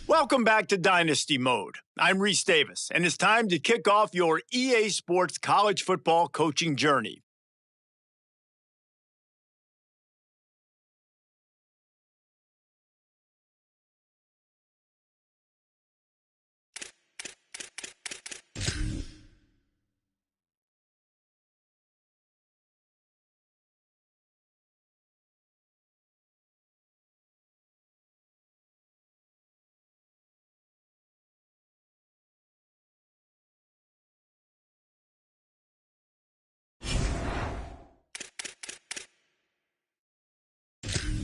Welcome back to Dynasty Mode. I'm Reese Davis, and it's time to kick off your EA Sports college football coaching journey.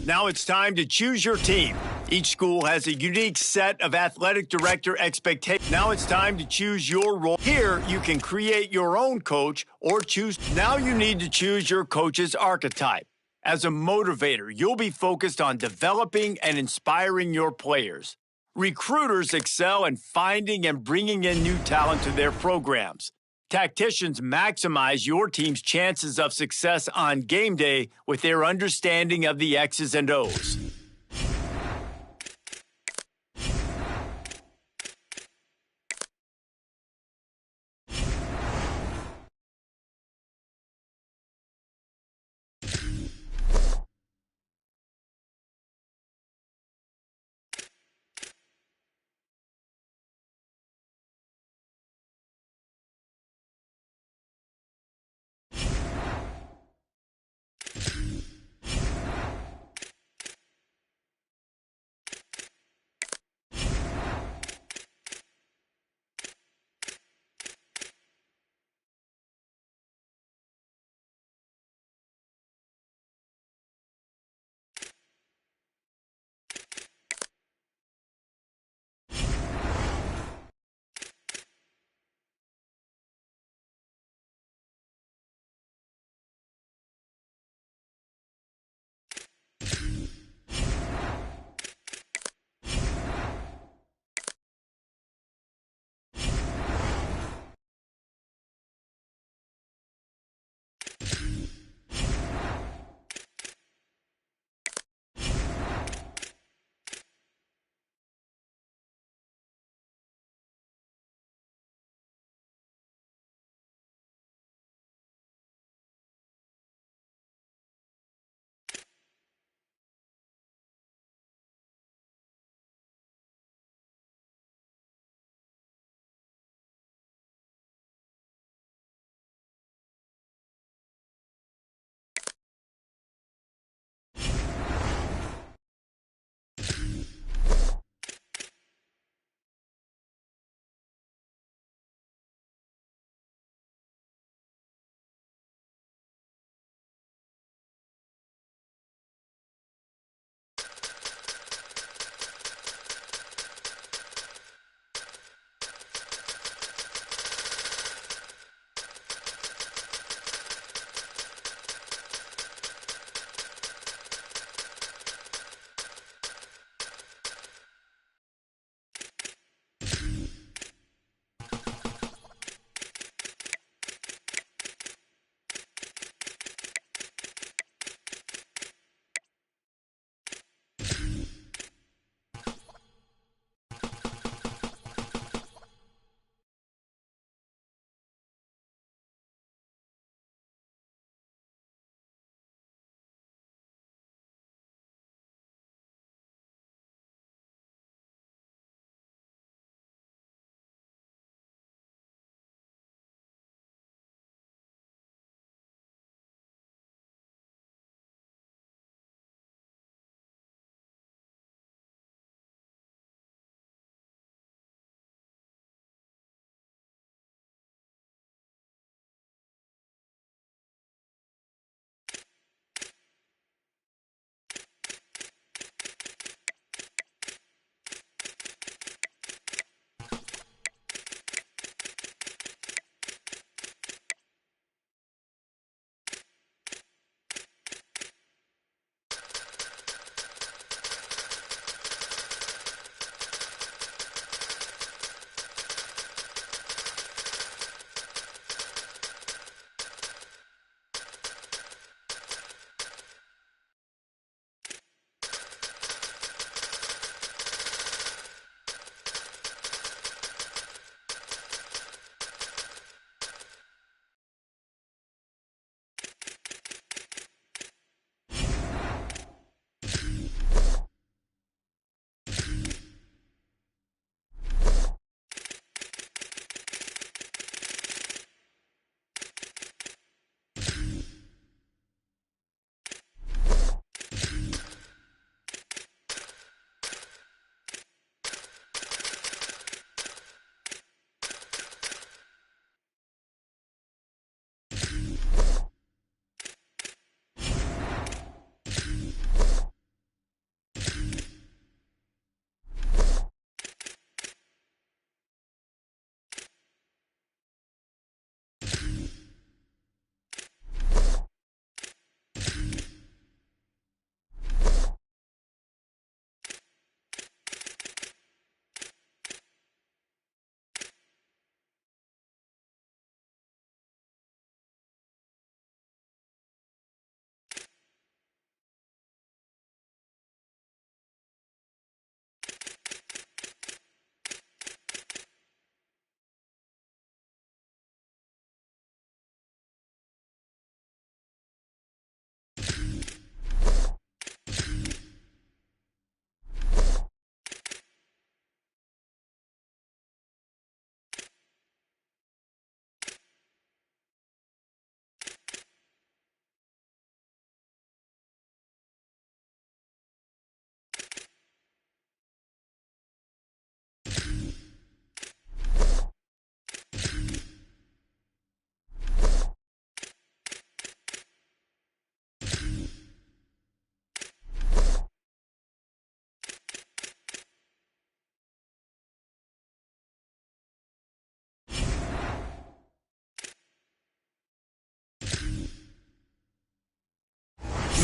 Now it's time to choose your team. Each school has a unique set of athletic director expectations. Now it's time to choose your role. Here, you can create your own coach or choose. Now you need to choose your coach's archetype. As a motivator, you'll be focused on developing and inspiring your players. Recruiters excel in finding and bringing in new talent to their programs. Tacticians maximize your team's chances of success on game day with their understanding of the X's and O's.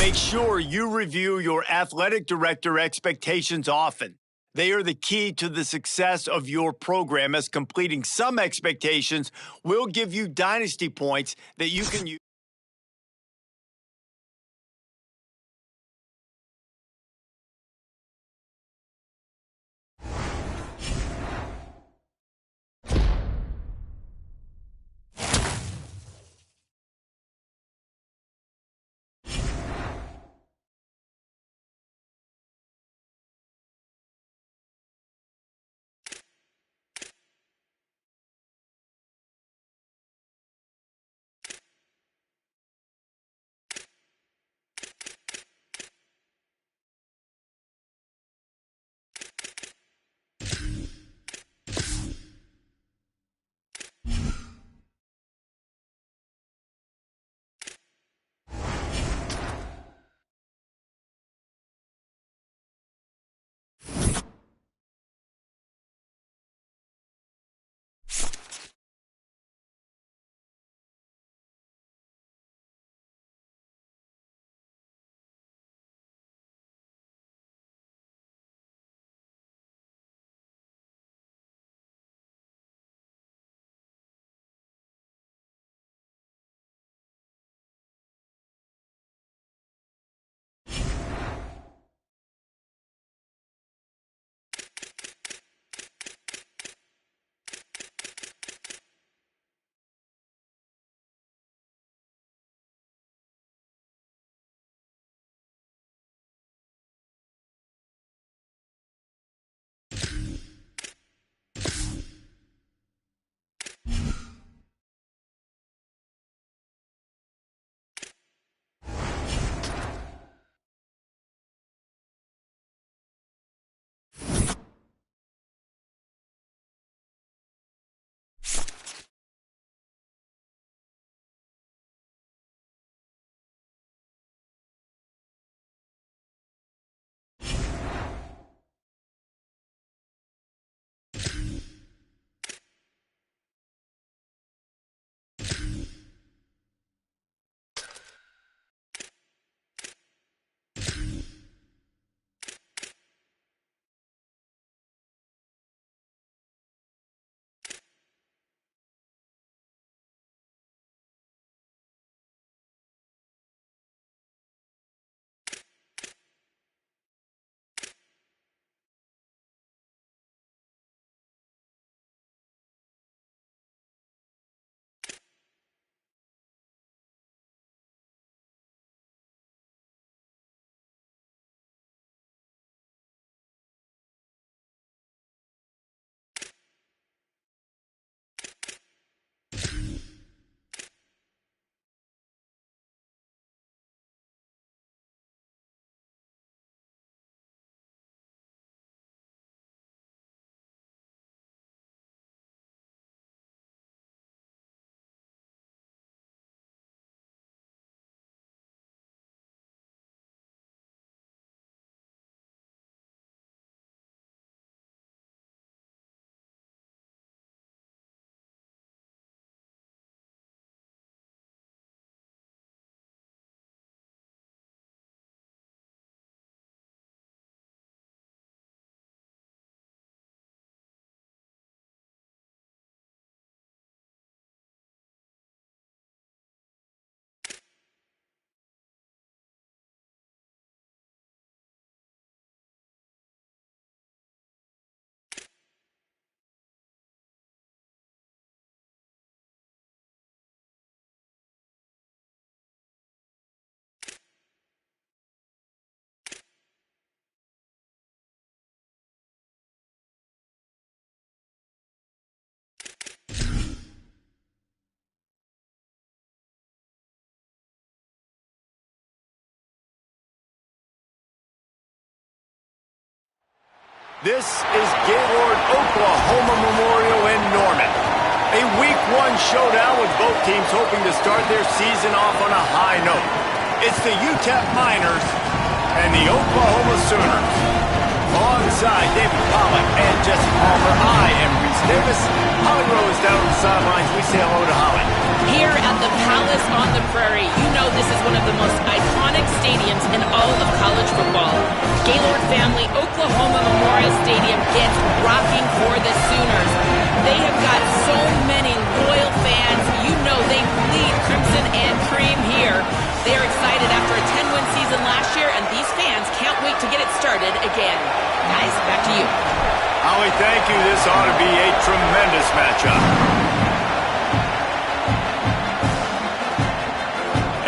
Make sure you review your athletic director expectations often. They are the key to the success of your program, as completing some expectations will give you dynasty points that you can use. This is Gaylord Oklahoma Memorial in Norman. A Week 1 showdown with both teams hoping to start their season off on a high note. It's the UTEP Miners and the Oklahoma Sooners. Alongside David Pollack and Jesse Palmer, I am Reese Davis. Holly Rose down on the sidelines. We say hello to Holly. Here at the Palace on the Prairie, you know this is one of the most iconic stadiums in all of college football. Gaylord family, Oklahoma Memorial Stadium gets rocking for the Sooners. They have got so many loyal fans. You know they bleed crimson and cream here. They are excited after a 10-win season last year, and these fans can't wait to get it started again. Guys, back to you. Holly, thank you. This ought to be a tremendous matchup.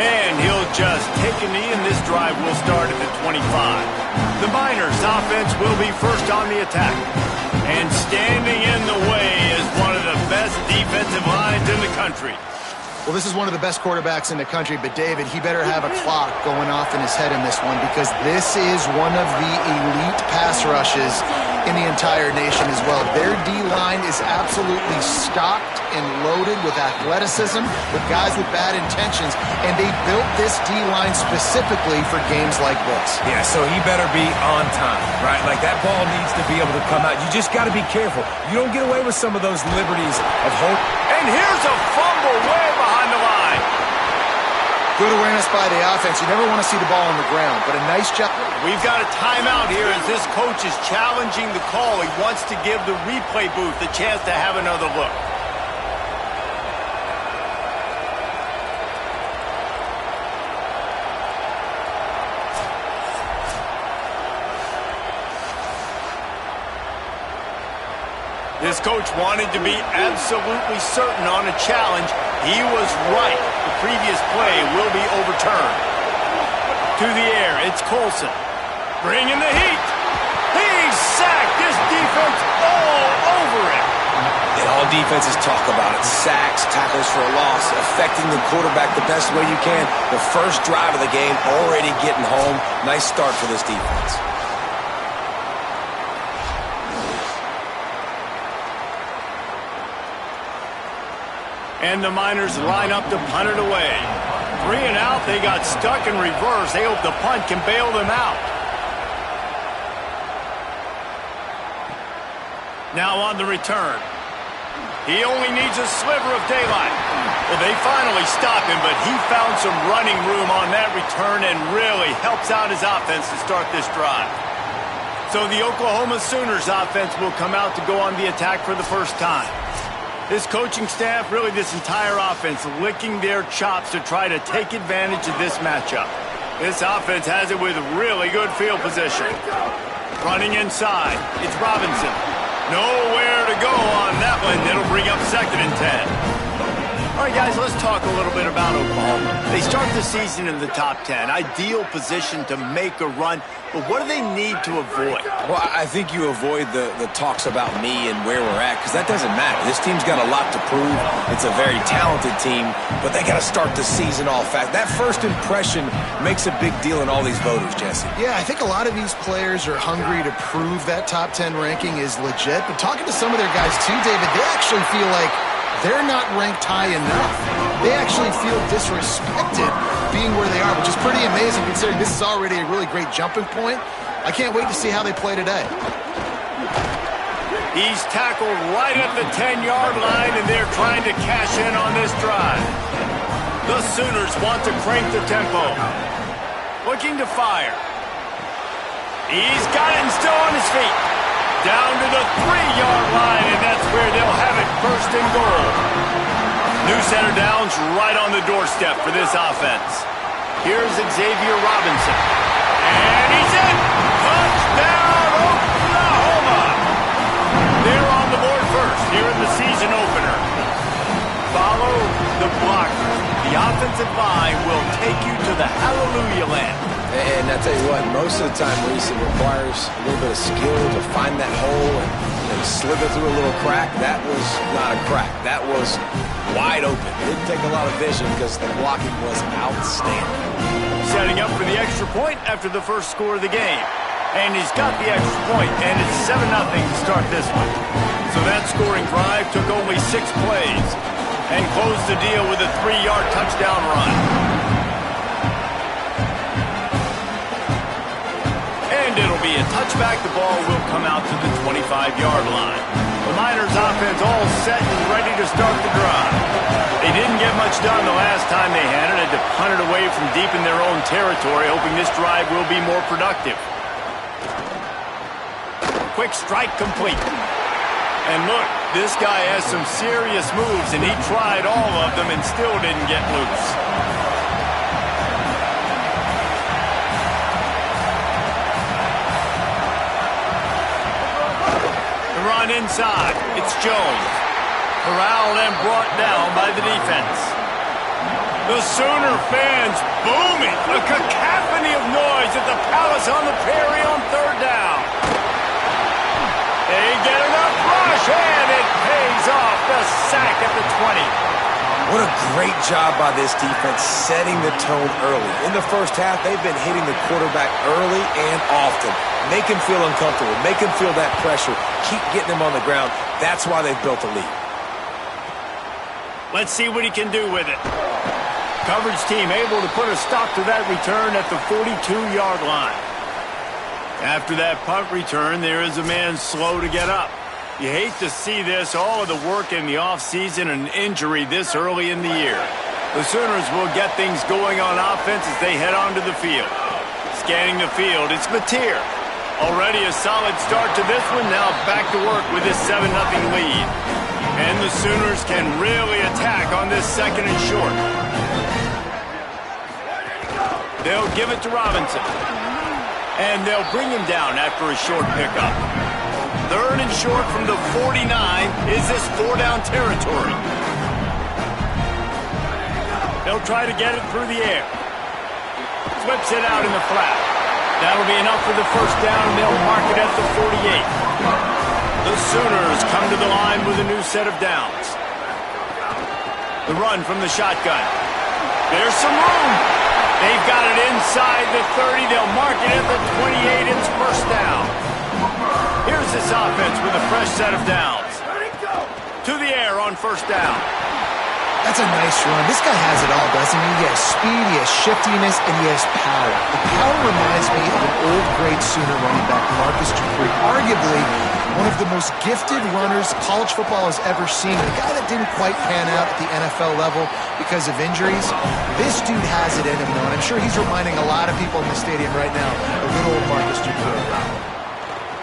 And he'll just take a knee, and this drive will start at the 25. The Miners' offense will be first on the attack. And standing in the way is one of the best defensive lines in the country. Well, this is one of the best quarterbacks in the country, but David, he better have a clock going off in his head in this one, because this is one of the elite pass rushes in the entire nation as well. Their D-line is absolutely stocked and loaded with athleticism, with guys with bad intentions, and they built this D-line specifically for games like this. Yeah, so he better be on time, right? Like, that ball needs to be able to come out. You just got to be careful. You don't get away with some of those liberties of hope. And here's a fumble way behind the line. Good awareness by the offense. You never want to see the ball on the ground, but a nice job. We've got a timeout here as this coach is challenging the call. He wants to give the replay booth a chance to have another look. This coach wanted to be absolutely certain on a challenge. He was right. The previous play will be overturned. To the air, it's Colson. Bringing the heat. He's sacked. This defense all over it. And all defenses talk about it. Sacks, tackles for a loss, affecting the quarterback the best way you can. The first drive of the game, already getting home. Nice start for this defense. And the Miners line up to punt it away. 3 and out, they got stuck in reverse. They hope the punt can bail them out. Now on the return. He only needs a sliver of daylight. Well, they finally stop him, but he found some running room on that return and really helps out his offense to start this drive. So the Oklahoma Sooners offense will come out to go on the attack for the first time. This coaching staff, really this entire offense, licking their chops to try to take advantage of this matchup. This offense has it with really good field position. Running inside, it's Robinson. Nowhere to go on that one. It'll bring up 2nd and 10. All right, guys, let's talk a little bit about Oklahoma. They start the season in the top 10. Ideal position to make a run. But what do they need to avoid? Well, I think you avoid the talks about me and where we're at, because that doesn't matter. This team's got a lot to prove. It's a very talented team, but they got to start the season off fast. That first impression makes a big deal in all these voters, Jesse. Yeah, I think a lot of these players are hungry to prove that top 10 ranking is legit. But talking to some of their guys too, David, they actually feel like they're not ranked high enough. They actually feel disrespected being where they are, which is pretty amazing considering this is already a really great jumping point. I can't wait to see how they play today. He's tackled right at the 10-yard line, and they're trying to cash in on this drive. The Sooners want to crank the tempo. Looking to fire. He's got it and still on his feet. Down to the 3-yard line, and that's where they'll have it, 1st and goal. New center downs right on the doorstep for this offense. Here's Xavier Robinson. And he's in! Touchdown, Oklahoma! They're on the board first here in the season opener. Follow the blocker. The offensive line will take you to the hallelujah land. And I tell you what, most of the time, Reese, it requires a little bit of skill to find that hole and slither through a little crack. That was not a crack. That was wide open. It didn't take a lot of vision because the blocking was outstanding. Setting up for the extra point after the first score of the game. And he's got the extra point, and it's 7-0 to start this one. So that scoring drive took only 6 plays and closed the deal with a 3-yard touchdown run. And And it'll be a touchback. The ball will come out to the 25-yard line. The Miners offense all set and ready to start the drive. They didn't get much done the last time they had it. Had to punt it away from deep in their own territory, hoping this drive will be more productive. Quick strike complete. And look, this guy has some serious moves, and he tried all of them and still didn't get loose. The run inside. It's Jones. Corralled and brought down by the defense. The Sooner fans booming. A cacophony of noise at the Palace on the Prairie on third down. They get enough rush, and it pays off. The sack at the 20. What a great job by this defense setting the tone early. In the first half, they've been hitting the quarterback early and often. Make him feel uncomfortable. Make him feel that pressure. Keep getting him on the ground. That's why they've built a lead. Let's see what he can do with it. Coverage team able to put a stop to that return at the 42-yard line. After that punt return, there is a man slow to get up. You hate to see this, all of the work in the offseason and injury this early in the year. The Sooners will get things going on offense as they head onto the field. Scanning the field, it's Mateer. Already a solid start to this one, now back to work with this 7-0 lead. And the Sooners can really attack on this second and short. They'll give it to Robinson. And they'll bring him down after a short pickup. Third and short from the 49. Is this 4-down territory? They'll try to get it through the air. Flips it out in the flat. That'll be enough for the first down, and they'll mark it at the 48. The Sooners come to the line with a new set of downs. The run from the shotgun. There's some room. They've got it inside the 30. They'll mark it at the 28. It's first down. Here's this offense with a fresh set of downs. To the air on first down. That's a nice run. This guy has it all, doesn't he? He has speed, he has shiftiness, and he has power. The power reminds me of an old great Sooner running back, Marcus Dupree. Arguably one of the most gifted runners college football has ever seen. A guy that didn't quite pan out at the NFL level because of injuries. This dude has it in him, though, and I'm sure he's reminding a lot of people in the stadium right now of good old Marcus Dupree.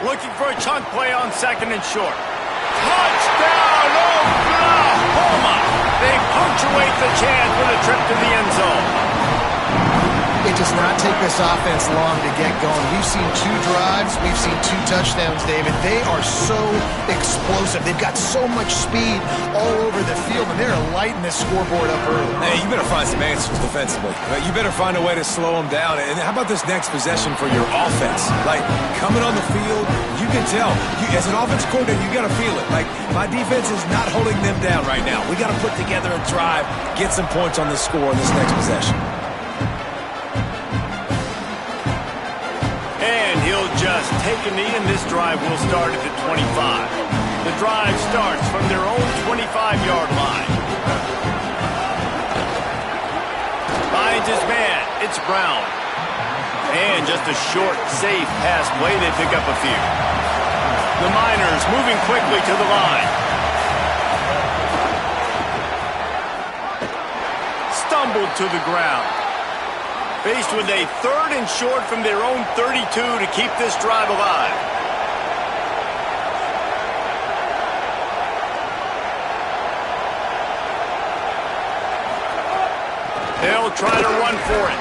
Looking for a chunk play on second and short. Touchdown, Oklahoma! They punctuate the chance with a trip to the end zone. It does not take this offense long to get going. We've seen 2 drives. We've seen 2 touchdowns, David. They are so explosive. They've got so much speed all over the field, and they're lighting this scoreboard up early. Hey, you better find some answers defensively. You better find a way to slow them down. And how about this next possession for your offense? Like, coming on the field, you can tell. As an offense coordinator, you got to feel it. Like, my defense is not holding them down right now. We got to put together a drive, get some points on the score in this next possession. Just take a knee, and this drive will start at the 25. The drive starts from their own 25-yard line. Finds his man. It's Brown. And just a short, safe pass play. They pick up a few. The Miners moving quickly to the line. Stumbled to the ground. Faced with a third and short from their own 32 to keep this drive alive. They'll try to run for it.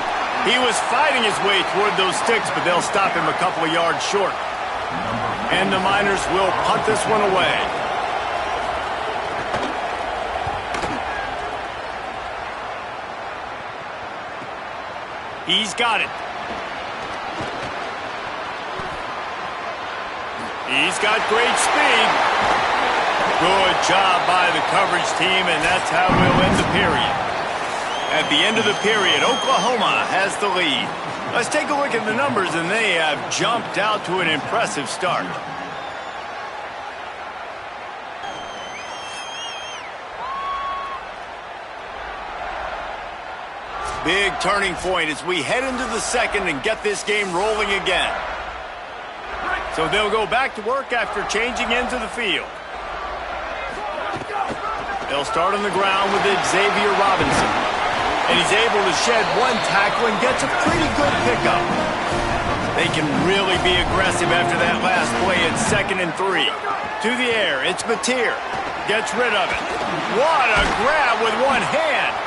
He was fighting his way toward those sticks, but they'll stop him a couple of yards short. And the Miners will punt this one away. He's got it. He's got great speed. Good job by the coverage team, and that's how we'll end the period. At the end of the period, Oklahoma has the lead. Let's take a look at the numbers, and they have jumped out to an impressive start. Big turning point as we head into the second and get this game rolling again. So they'll go back to work after changing into the field. They'll start on the ground with Xavier Robinson. And he's able to shed one tackle and gets a pretty good pickup. They can really be aggressive after that last play at 2nd and 3. To the air, it's Mateer. Gets rid of it. What a grab with one hand.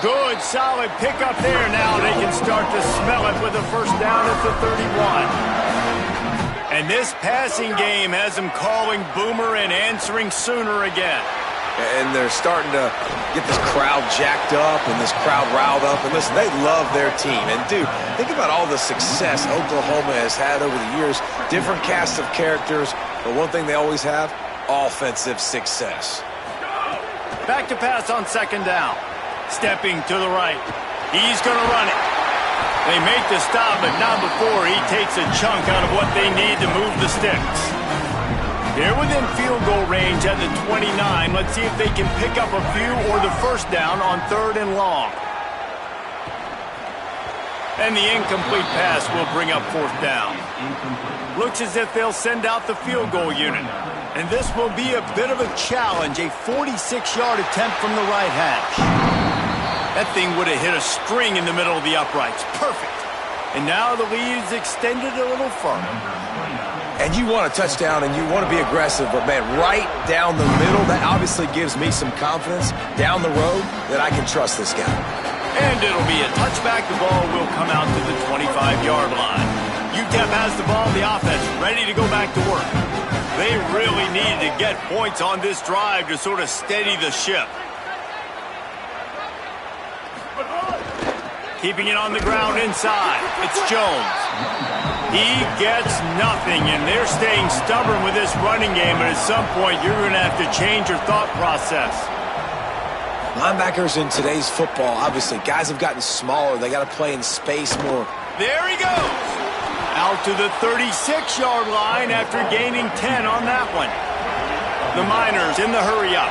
Good, solid pickup there. Now they can start to smell it with a first down at the 31. And this passing game has them calling Boomer and answering Sooner again. And they're starting to get this crowd jacked up and this crowd riled up. And listen, they love their team. And, dude, think about all the success Oklahoma has had over the years. Different casts of characters. But one thing they always have, offensive success. Back to pass on 2nd down. Stepping to the right. He's going to run it. They make the stop, but not before he takes a chunk out of what they need to move the sticks. They're within field goal range at the 29. Let's see if they can pick up a few or the first down on 3rd and long. And the incomplete pass will bring up 4th down. Looks as if they'll send out the field goal unit. And this will be a bit of a challenge, a 46-yard attempt from the right hash. That thing would have hit a string in the middle of the uprights. Perfect. And now the lead is extended a little further. And you want a touchdown and you want to be aggressive, but, man, right down the middle, that obviously gives me some confidence down the road that I can trust this guy. And it'll be a touchback. The ball will come out to the 25-yard line. UTEP has the ball, the offense ready to go back to work. They really needed to get points on this drive to sort of steady the ship. Keeping it on the ground inside. It's Jones. He gets nothing, and they're staying stubborn with this running game, but at some point you're going to have to change your thought process. Linebackers in today's football, obviously, guys have gotten smaller. They got to play in space more. There he goes. Out to the 36-yard line after gaining 10 on that one. The Miners in the hurry-up.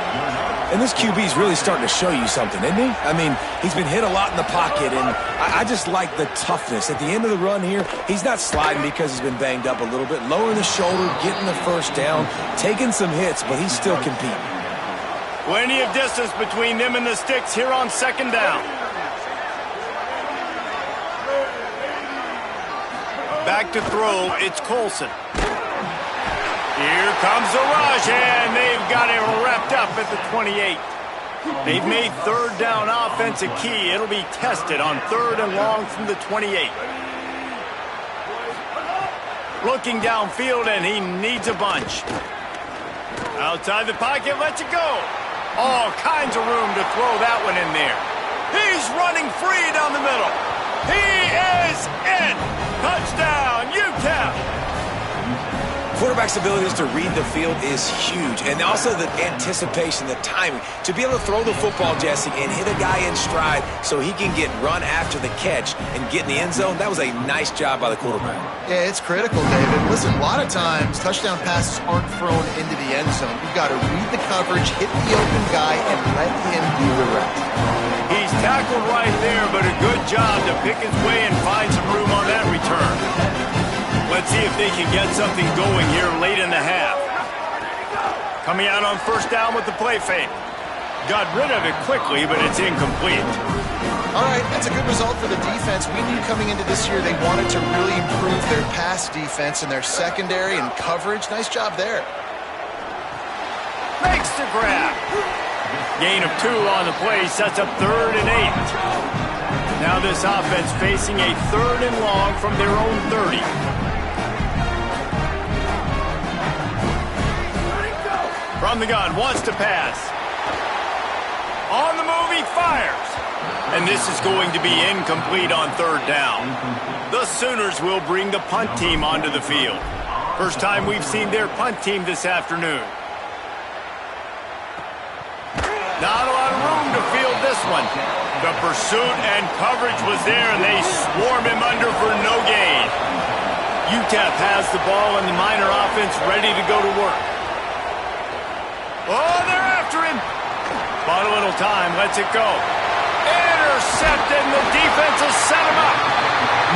And this QB's really starting to show you something, isn't he? I mean, he's been hit a lot in the pocket, and I just like the toughness. At the end of the run here, he's not sliding because he's been banged up a little bit. Lowering the shoulder, getting the first down, taking some hits, but he's still competing. Plenty of distance between them and the sticks here on 2nd down. Back to throw, it's Colson. Here comes the rush, and they've got it wrapped up at the 28. They've made 3rd down offense a key. It'll be tested on 3rd and long from the 28. Looking downfield, and he needs a bunch. Outside the pocket, lets it go. All kinds of room to throw that one in there. He's running free down the middle. He is in. Touchdown, UTEP. Quarterback's abilities to read the field is huge, and also the anticipation, the timing. To be able to throw the football, Jesse, and hit a guy in stride so he can get run after the catch and get in the end zone, that was a nice job by the quarterback. Yeah, it's critical, David. Listen, a lot of times touchdown passes aren't thrown into the end zone. You've got to read the coverage, hit the open guy, and let him do the rest. He's tackled right there, but a good job to pick his way and find some room on that return. Let's see if they can get something going here late in the half. Coming out on 1st down with the play fake. Got rid of it quickly, but it's incomplete. All right, that's a good result for the defense. We knew coming into this year they wanted to really improve their pass defense and their secondary and coverage. Nice job there. Makes the grab. Gain of 2 on the play sets up 3rd and 8. Now this offense facing a 3rd and long from their own 30. From the gun, wants to pass. On the move, he fires. And this is going to be incomplete on 3rd down. The Sooners will bring the punt team onto the field. First time we've seen their punt team this afternoon. Not a lot of room to field this one. The pursuit and coverage was there, and they swarm him under for no gain. UTEP has the ball, and the Miner offense ready to go to work. Oh, they're after him. Bought a little time, lets it go. Intercepted, and the defense has set him up.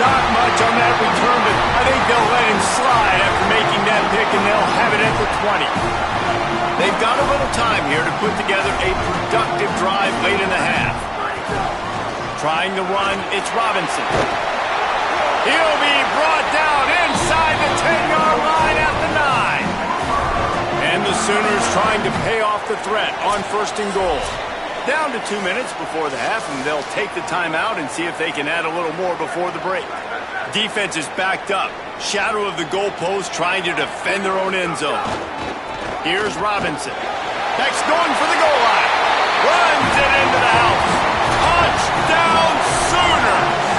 Not much on that return, but I think they'll let him slide after making 20. They've got a little time here to put together a productive drive late in the half. Trying to run, it's Robinson. He'll be brought down inside the 10-yard line at the 9. And the Sooners trying to pay off the threat on 1st and goal. Down to 2 minutes before the half, and they'll take the timeout and see if they can add a little more before the break. Defense is backed up. Shadow of the goalpost trying to defend their own end zone. Here's Robinson. Next going for the goal line. Runs it into the house. Touchdown Sooners!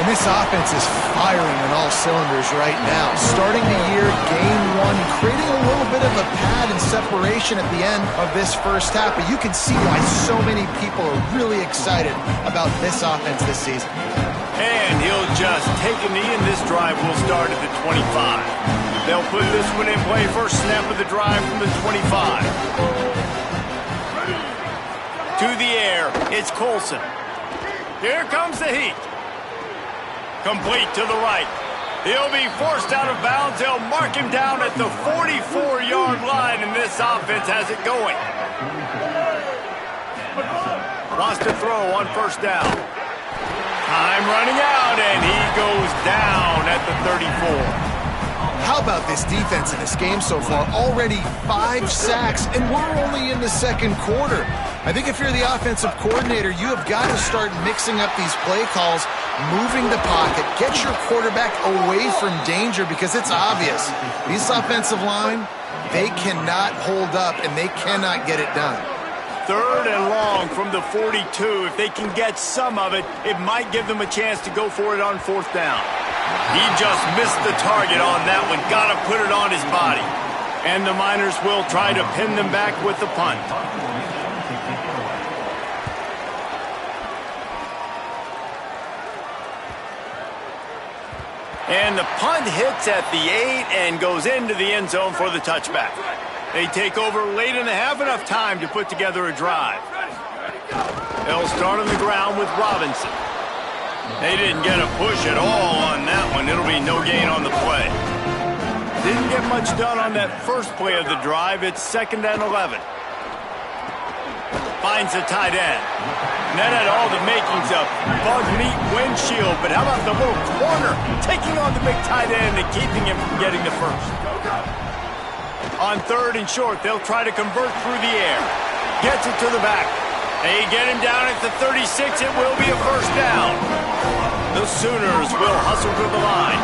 And this offense is firing on all cylinders right now. Starting the year, game 1, creating a little bit of a pad and separation at the end of this first half. But you can see why so many people are really excited about this offense this season. And he'll just take a knee, and this drive will start at the 25. They'll put this one in play. First snap of the drive from the 25. To the air, it's Colson. Here comes the heat. Complete to the right. He'll be forced out of bounds. They'll mark him down at the 44-yard line, and this offense has it going. Wants to throw on 1st down. Time running out, and he goes down at the 34. How about this defense in this game so far? Already 5 sacks, and we're only in the 2nd quarter. I think if you're the offensive coordinator, you have got to start mixing up these play calls, moving the pocket, get your quarterback away from danger, because it's obvious. This offensive line, they cannot hold up, and they cannot get it done. 3rd and long from the 42. If they can get some of it, it might give them a chance to go for it on 4th down. He just missed the target on that one. Got to put it on his body. And the Miners will try to pin them back with the punt. And the punt hits at the 8 and goes into the end zone for the touchback. They take over late in the half, enough time to put together a drive. They'll start on the ground with Robinson. They didn't get a push at all on that one. It'll be no gain on the play. Didn't get much done on that first play of the drive. It's 2nd and 11. Finds the tight end. And that had all the makings of bug meat windshield, but how about the little corner taking on the big tight end and keeping him from getting the first? On 3rd and short, they'll try to convert through the air. Gets it to the back. They get him down at the 36. It will be a 1st down. The Sooners will hustle to the line.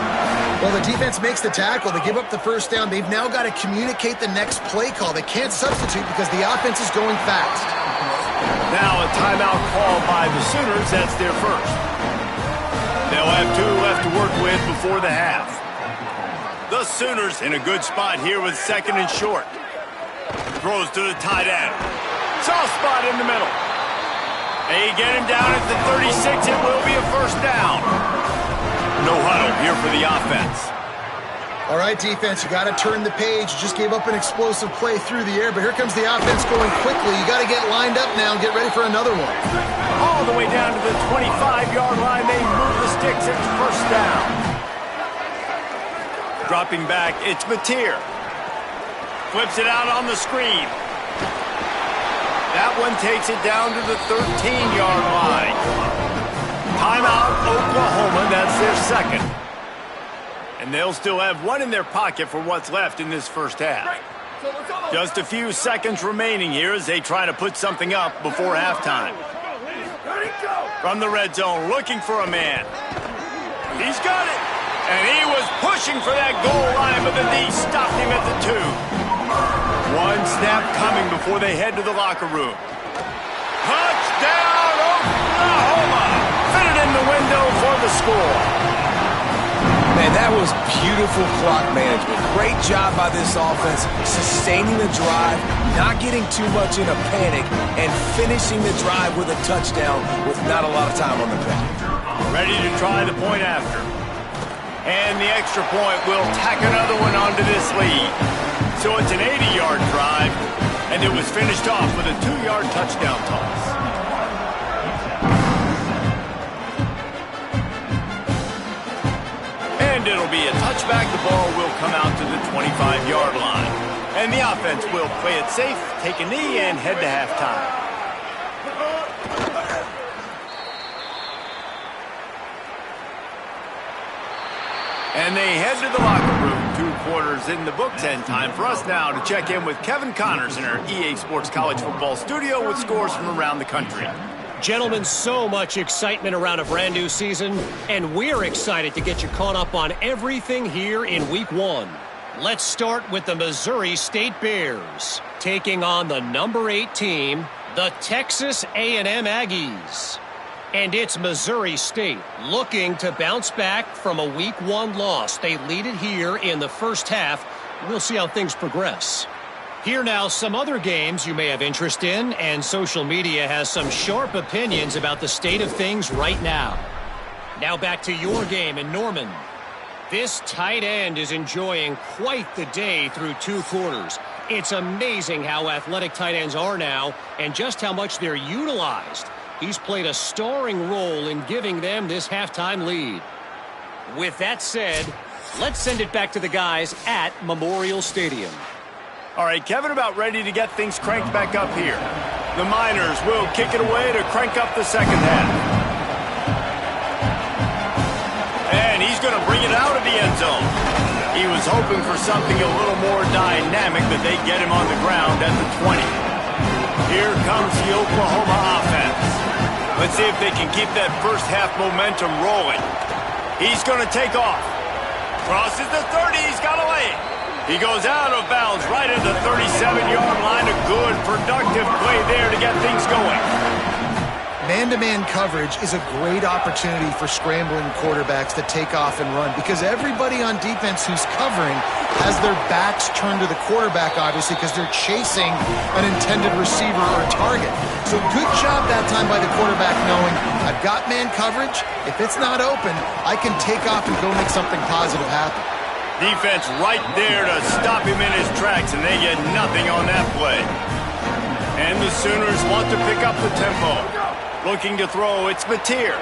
Well, the defense makes the tackle. They give up the 1st down. They've now got to communicate the next play call. They can't substitute because the offense is going fast. Now a timeout call by the Sooners. That's their 1st. They'll have 2 left to work with before the half. The Sooners in a good spot here with 2nd and short. Throws to the tight end. Soft spot in the middle. They get him down at the 36. It will be a 1st down. No huddle here for the offense. All right, defense, you got to turn the page. You just gave up an explosive play through the air, but here comes the offense going quickly. You got to get lined up now and get ready for another one. All the way down to the 25-yard line. They move the sticks. It's 1st down. Dropping back, it's Mateer. Flips it out on the screen. That one takes it down to the 13-yard line. Timeout, Oklahoma. That's their 2nd. And they'll still have 1 in their pocket for what's left in this first half. Just a few seconds remaining here as they try to put something up before halftime. From the red zone, looking for a man. He's got it. And he was pushing for that goal line, but the knee stopped him at the 2. 1 snap coming before they head to the locker room. Touchdown, Oklahoma! Fitted in the window for the score. Man, that was beautiful clock management. Great job by this offense, sustaining the drive, not getting too much in a panic, and finishing the drive with a touchdown with not a lot of time on the clock. Ready to try the point after. And the extra point will tack another one onto this lead. So it's an 80-yard drive, and it was finished off with a 2-yard touchdown toss. And And it'll be a touchback. The ball will come out to the 25-yard line. And the offense will play it safe, take a knee, and head to halftime. And they head to the locker room. 2 quarters in the books, and time for us now to check in with Kevin Connors in our EA Sports College Football studio with scores from around the country. Gentlemen, so much excitement around a brand new season, and we're excited to get you caught up on everything here in Week 1. Let's start with the Missouri State Bears, taking on the number 8 team, the Texas A&M Aggies. And it's Missouri State looking to bounce back from a Week 1 loss. They lead it here in the first half. We'll see how things progress. Here now, some other games you may have interest in, and social media has some sharp opinions about the state of things right now. Now back to your game in Norman. This tight end is enjoying quite the day through 2 quarters. It's amazing how athletic tight ends are now and just how much they're utilized. He's played a starring role in giving them this halftime lead. With that said, let's send it back to the guys at Memorial Stadium. All right, Kevin, about ready to get things cranked back up here. The Miners will kick it away to crank up the second half. And he's going to bring it out of the end zone. He was hoping for something a little more dynamic, that they get him on the ground at the 20. Here comes the Oklahoma offense. Let's see if they can keep that first half momentum rolling. He's going to take off. Crosses the 30. He's got a lane. He goes out of bounds right at the 37-yard line. A good, productive play there to get things going. Man-to-man coverage is a great opportunity for scrambling quarterbacks to take off and run, because everybody on defense who's covering has their backs turned to the quarterback, obviously, because they're chasing an intended receiver or a target. So good job that time by the quarterback knowing, I've got man coverage. If it's not open, I can take off and go make something positive happen. Defense right there to stop him in his tracks, and they get nothing on that play. And the Sooners want to pick up the tempo. Looking to throw, it's Mateer.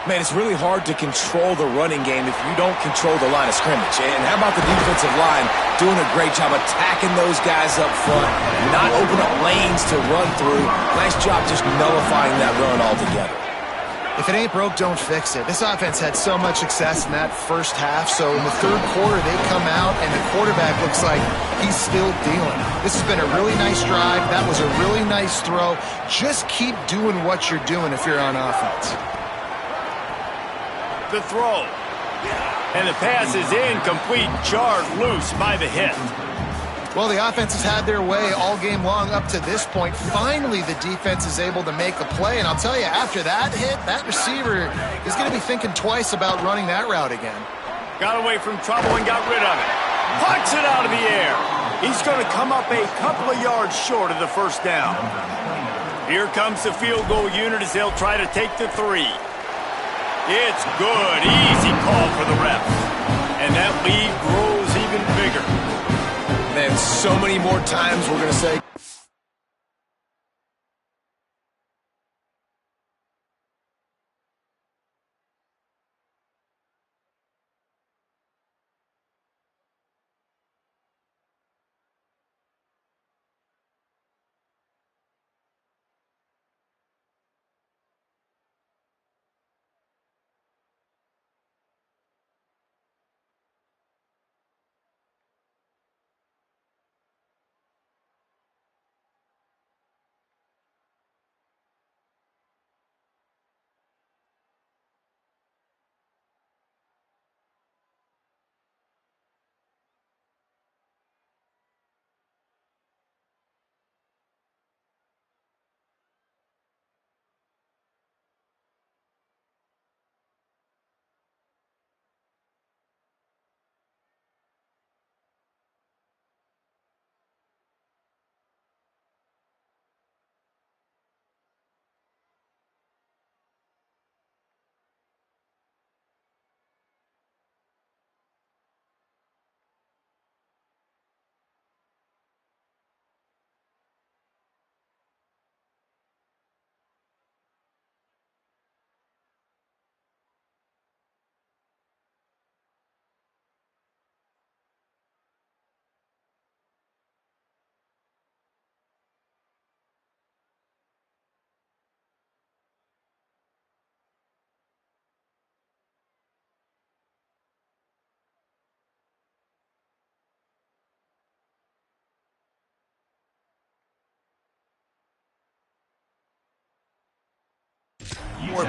Man, it's really hard to control the running game if you don't control the line of scrimmage. And how about the defensive line doing a great job attacking those guys up front, not open up lanes to run through. Nice job just nullifying that run altogether. If it ain't broke, don't fix it. This offense had so much success in that first half, so in the third quarter they come out and the quarterback looks like he's still dealing. This has been a really nice drive. That was a really nice throw. Just keep doing what you're doing if you're on offense. The throw. And the pass is incomplete, jarred loose by the hit. Well, the offense has had their way all game long up to this point. Finally, the defense is able to make a play. And I'll tell you, after that hit, that receiver is going to be thinking twice about running that route again. Got away from trouble and got rid of it. Pucks it out of the air. He's going to come up a couple of yards short of the first down. Here comes the field goal unit as they'll try to take the 3. It's good. Easy call for the ref. And that lead grows even bigger. Man, so many more times we're going to say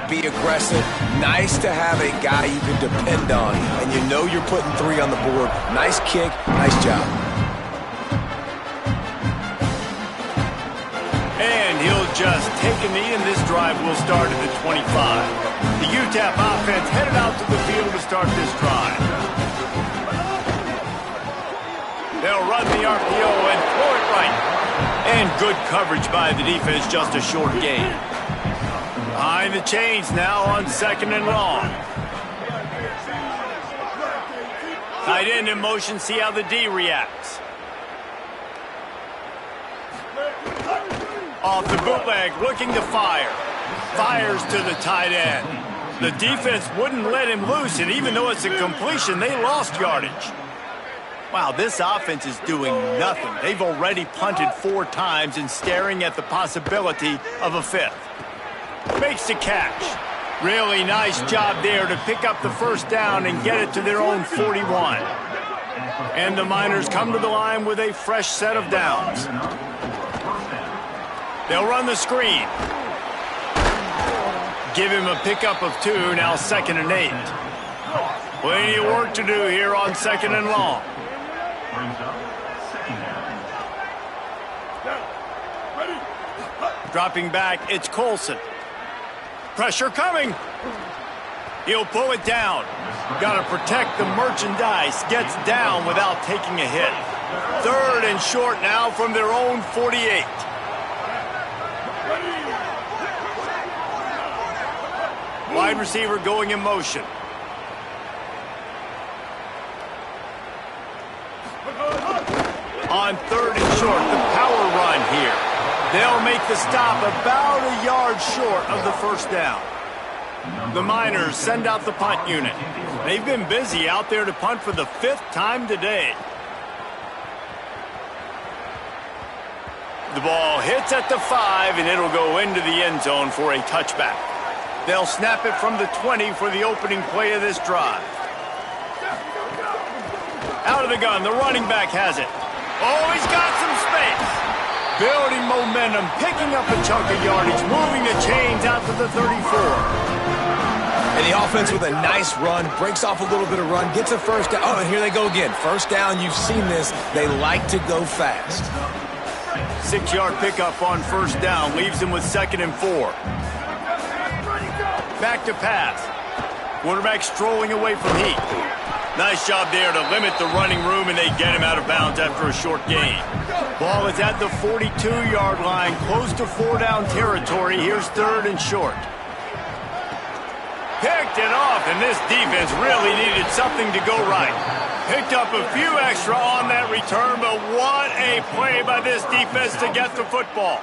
Be aggressive. Nice to have a guy you can depend on, and you know you're putting 3 on the board. Nice kick. Nice job. And he'll just take a knee, and this drive will start at the 25. The UTEP offense headed out to the field to start this drive. They'll run the RPO and throw it right. And good coverage by the defense, just a short gain. Behind the chains now on 2nd and long. Tight end in motion, see how the D reacts. Off the bootleg, looking to fire. Fires to the tight end. The defense wouldn't let him loose, and even though it's a completion, they lost yardage. Wow, this offense is doing nothing. They've already punted 4 times and staring at the possibility of a 5th. Makes the catch. Really nice job there to pick up the first down and get it to their own 41. And the Miners come to the line with a fresh set of downs. They'll run the screen. Give him a pickup of 2, now 2nd and 8. Plenty of work to do here on 2nd and long. Dropping back, it's Colson. Pressure coming. He'll pull it down. Got to protect the merchandise. Gets down without taking a hit. 3rd and short now from their own 48. Wide receiver going in motion. On 3rd and short, the power run here. They'll make the stop about a yard short of the first down. The Miners send out the punt unit. They've been busy out there to punt for the 5th time today. The ball hits at the 5, and it'll go into the end zone for a touchback. They'll snap it from the 20 for the opening play of this drive. Out of the gun, the running back has it. Oh, he's got some space. Building momentum, picking up a chunk of yardage, moving the chains out to the 34. And the offense with a nice run, breaks off a little bit of run, gets a first down. Oh, and here they go again. First down, you've seen this. They like to go fast. 6-yard pickup on first down, leaves them with 2nd and 4. Back to pass. Quarterback strolling away from Heat. Nice job there to limit the running room, and they get him out of bounds after a short gain. Ball is at the 42-yard line, close to 4-down territory. Here's 3rd and short. Picked it off, and this defense really needed something to go right. Picked up a few extra on that return, but what a play by this defense to get the football.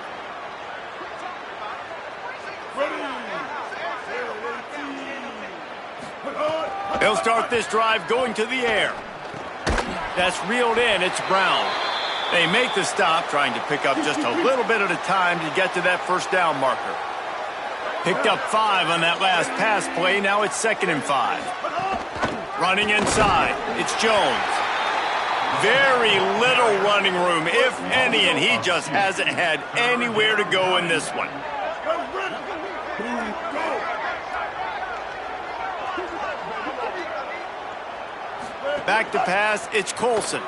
They'll start this drive going to the air. That's reeled in. It's Brown. They make the stop, trying to pick up just a little bit at a time to get to that first down marker. Picked up 5 on that last pass play. Now it's 2nd and 5. Running inside. It's Jones. Very little running room, if any, and he just hasn't had anywhere to go in this one. Back to pass, it's Colson.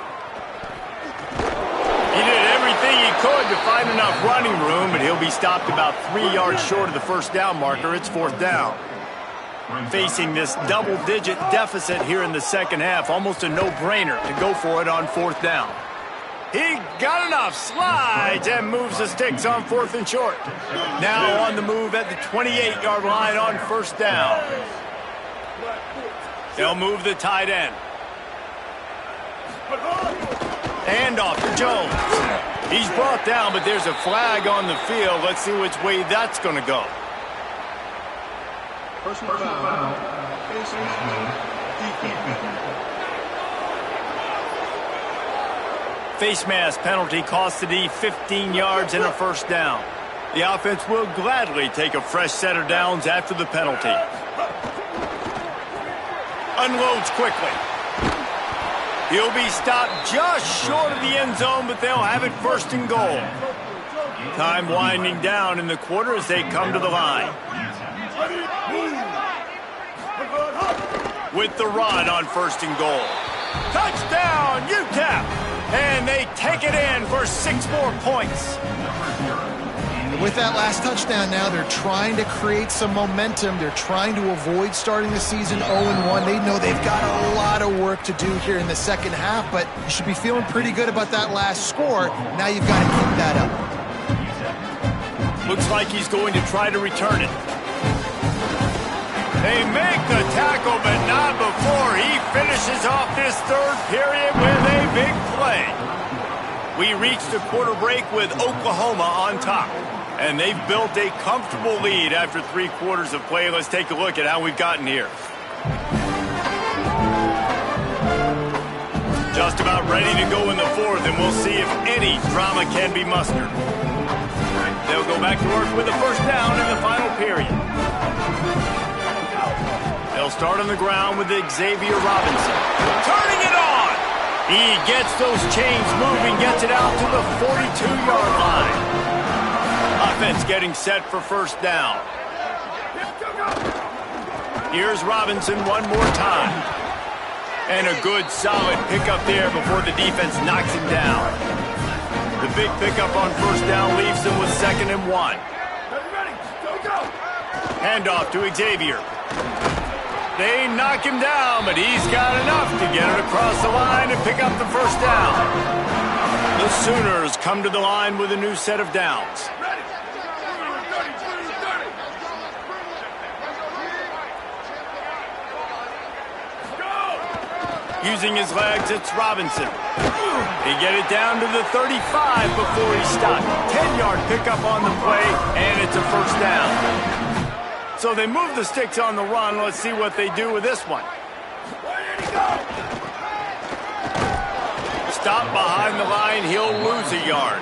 He did everything he could to find enough running room, but he'll be stopped about 3 yards short of the first down marker. It's 4th down. Facing this double-digit deficit here in the second half, almost a no-brainer to go for it on 4th down. He got enough, slides, and moves the sticks on 4th and short. Now on the move at the 28-yard line on first down. They'll move the tight end. And off to Jones. He's brought down, but there's a flag on the field. Let's see which way that's going to go. Personal foul. Face mask penalty costs the D 15 yards and a first down. The offense will gladly take a fresh set of downs after the penalty. Unloads quickly. He'll be stopped just short of the end zone, but they'll have it 1st and goal. Time winding down in the quarter as they come to the line. with the run on 1st and goal. Touchdown, UTEP! And they take it in for 6 more points. With that last touchdown now, they're trying to create some momentum. They're trying to avoid starting the season 0-1. They know they've got a lot of work to do here in the second half, but you should be feeling pretty good about that last score. Now you've got to keep that up. Looks like he's going to try to return it. They make the tackle, but not before he finishes off this 3rd period with a big play. We reached the quarter break with Oklahoma on top. And they've built a comfortable lead after 3 quarters of play. Let's take a look at how we've gotten here. Just about ready to go in the 4th, and we'll see if any drama can be mustered. They'll go back to work with the 1st down in the final period. They'll start on the ground with Xavier Robinson. Turning it on! He gets those chains moving, gets it out to the 42-yard line. Offense getting set for 1st down. Here's Robinson one more time. And a good, solid pickup there before the defense knocks him down. The big pickup on 1st down leaves them with 2nd and 1. Handoff to Xavier. They knock him down, but he's got enough to get it across the line and pick up the 1st down. The Sooners come to the line with a new set of downs. Using his legs, it's Robinson. They get it down to the 35 before he stopped. 10-yard pickup on the play, and it's a 1st down. So they move the sticks on the run. Let's see what they do with this one. Stop behind the line. He'll lose a yard.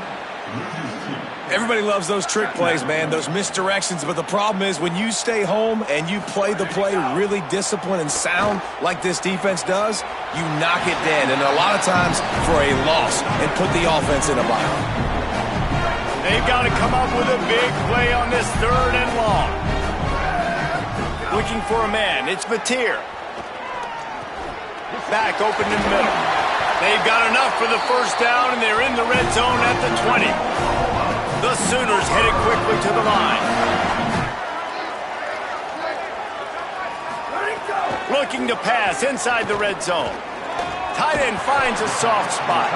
Everybody loves those trick plays, man, those misdirections. But the problem is when you stay home and you play the play really disciplined and sound like this defense does, you knock it dead. And a lot of times for a loss and put the offense in a bind. They've got to come up with a big play on this 3rd and long. Looking for a man. It's Mateer. Back open in the middle. They've got enough for the 1st down, and they're in the red zone at the 20. The Sooners headed quickly to the line. Looking to pass inside the red zone. Tight end finds a soft spot.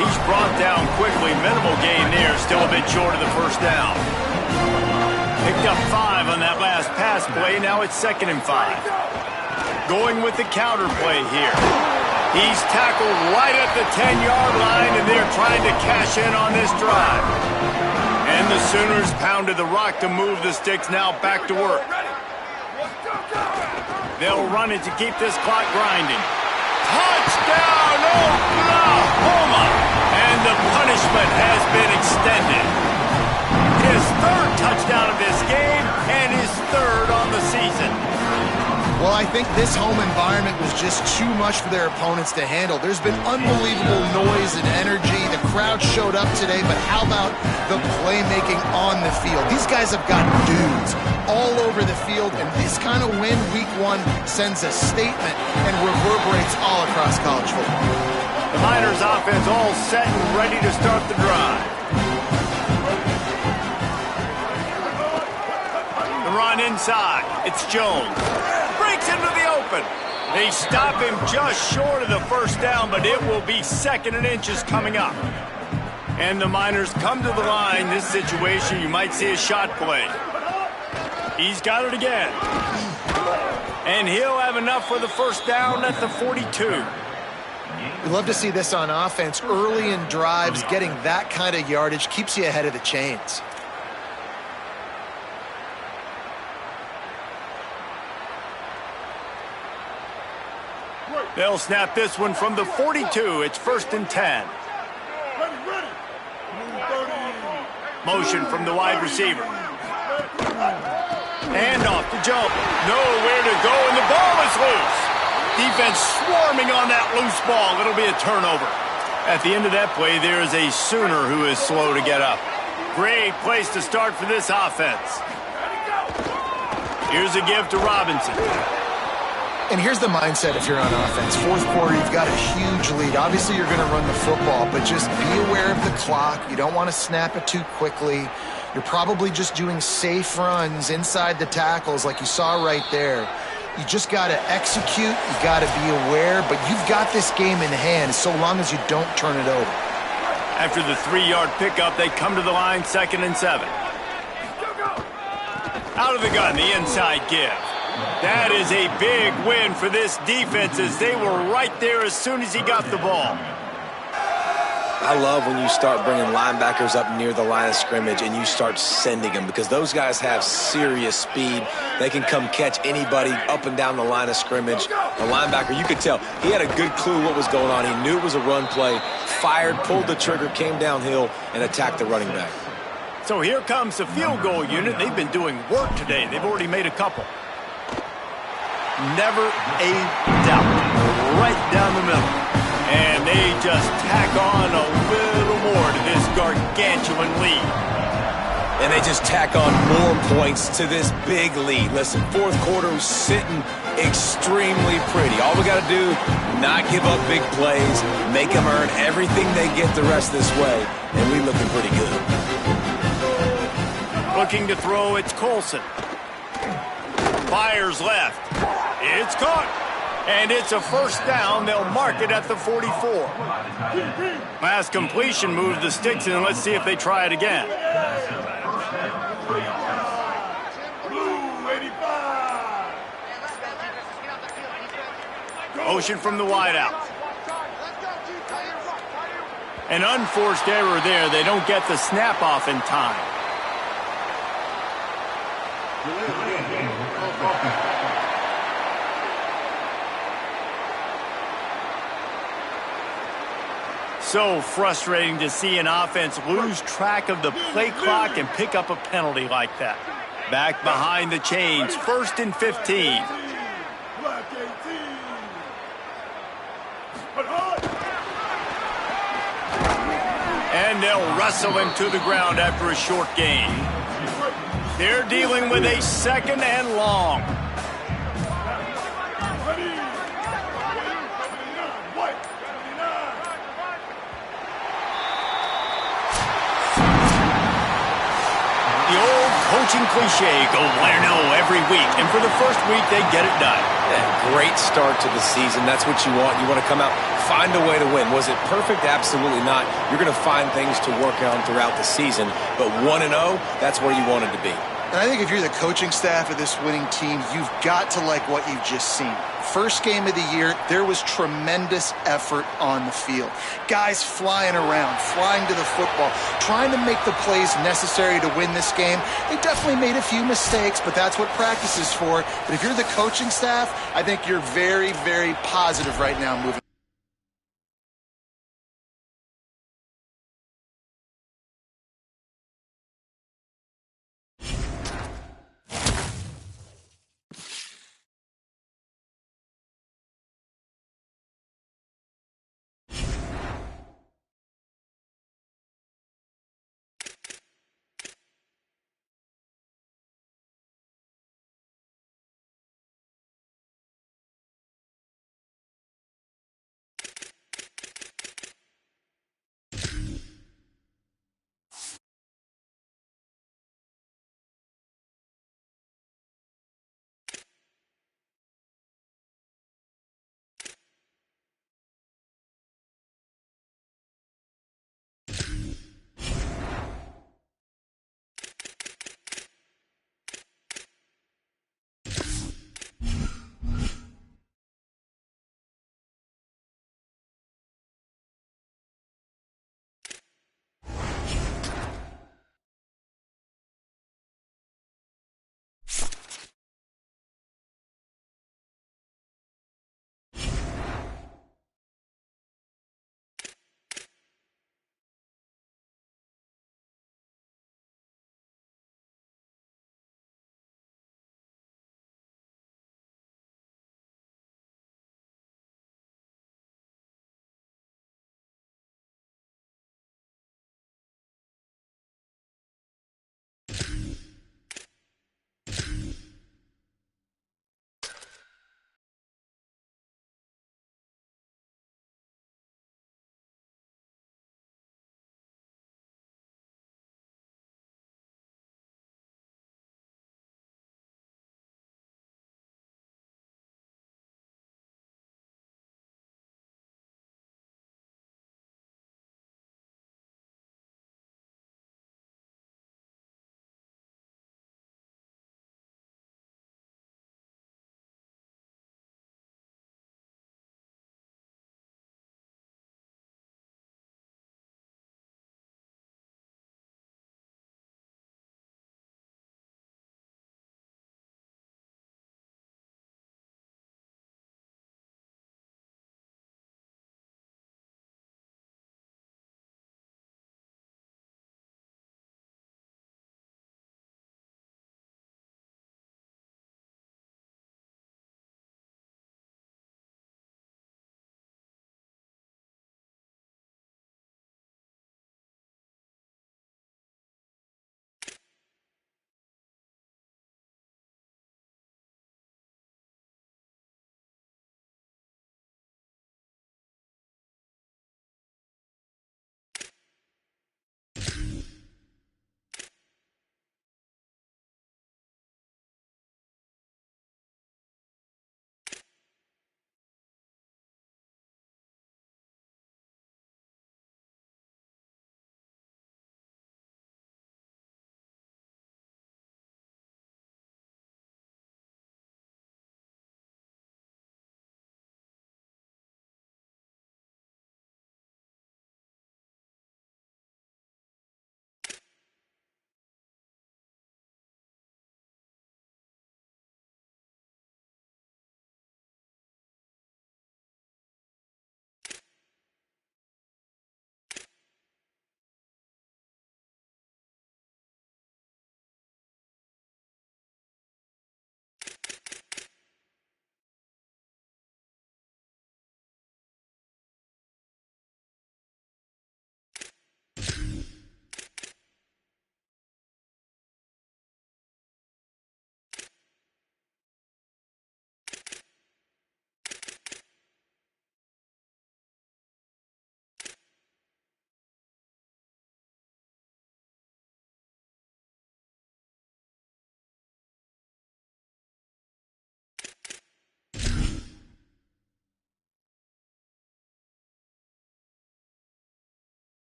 He's brought down quickly. Minimal gain there. Still a bit short of the 1st down. Picked up 5 on that last pass play. Now it's 2nd and 5. Going with the counter play here. He's tackled right at the 10-yard line, and they're trying to cash in on this drive. And the Sooners pounded the rock to move the sticks. Now back to work. They'll run it to keep this clock grinding. Touchdown, Oklahoma! And the punishment has been extended. His 3rd touchdown of this game and his 3rd on the season. Well, I think this home environment was just too much for their opponents to handle. There's been unbelievable noise and energy. The crowd showed up today, but how about the playmaking on the field? These guys have got dudes all over the field, and this kind of win week 1 sends a statement and reverberates all across college football. The Miners offense all set and ready to start the drive. The run inside. It's Jones. Breaks into the open. They stop him just short of the 1st down, but it will be 2nd and inches coming up. And the Miners come to the line. This situation, you might see a shot play. He's got it again. And he'll have enough for the 1st down at the 42. We love to see this on offense. Early in drives, getting that kind of yardage keeps you ahead of the chains. They'll snap this one from the 42. It's 1st and 10. Motion from the wide receiver. Handoff to Jones. Nowhere to go, and the ball is loose. Defense swarming on that loose ball. It'll be a turnover. At the end of that play, there is a Sooner who is slow to get up. Great place to start for this offense. Here's a give to Robinson. And here's the mindset if you're on offense. Fourth quarter, you've got a huge lead. Obviously, you're going to run the football, but just be aware of the clock. You don't want to snap it too quickly. You're probably just doing safe runs inside the tackles like you saw right there. You just got to execute. You got to be aware, but you've got this game in hand so long as you don't turn it over. After the 3-yard pickup, they come to the line, 2nd and 7. Out of the gun, the inside give. That is a big win for this defense as they were right there as soon as he got the ball. I love when you start bringing linebackers up near the line of scrimmage and you start sending them because those guys have serious speed. They can come catch anybody up and down the line of scrimmage. The linebacker, you could tell, he had a good clue what was going on. He knew it was a run play, fired, pulled the trigger, came downhill, and attacked the running back. So here comes the field goal unit. They've been doing work today. They've already made a couple. Never a doubt. Right down the middle. And they just tack on a little more to this gargantuan lead. And they just tack on more points to this big lead. Listen, fourth quarter was sitting extremely pretty. All we got to do, not give up big plays, make them earn everything they get the rest this way, and we looking pretty good. Looking to throw, it's Colson. Fires left. It's caught. And it's a first down. They'll mark it at the 44. Last completion moves the sticks in. Let's see if they try it again. Motion from the wideout. An unforced error there. They don't get the snap off in time. So frustrating to see an offense lose track of the play clock and pick up a penalty like that. Back behind the chains, 1st and 15. And they'll wrestle him to the ground after a short gain. They're dealing with a 2nd and long. The old coaching cliche, go 1-0 every week. And for the first week, they get it done. Yeah, great start to the season. That's what you want. You want to come out, find a way to win. Was it perfect? Absolutely not. You're going to find things to work on throughout the season. But 1-0, that's where you wanted to be. And I think if you're the coaching staff of this winning team, you've got to like what you've just seen. First game of the year, there was tremendous effort on the field. Guys flying around, flying to the football, trying to make the plays necessary to win this game. They definitely made a few mistakes, but that's what practice is for. But if you're the coaching staff, I think you're very, very positive right now moving.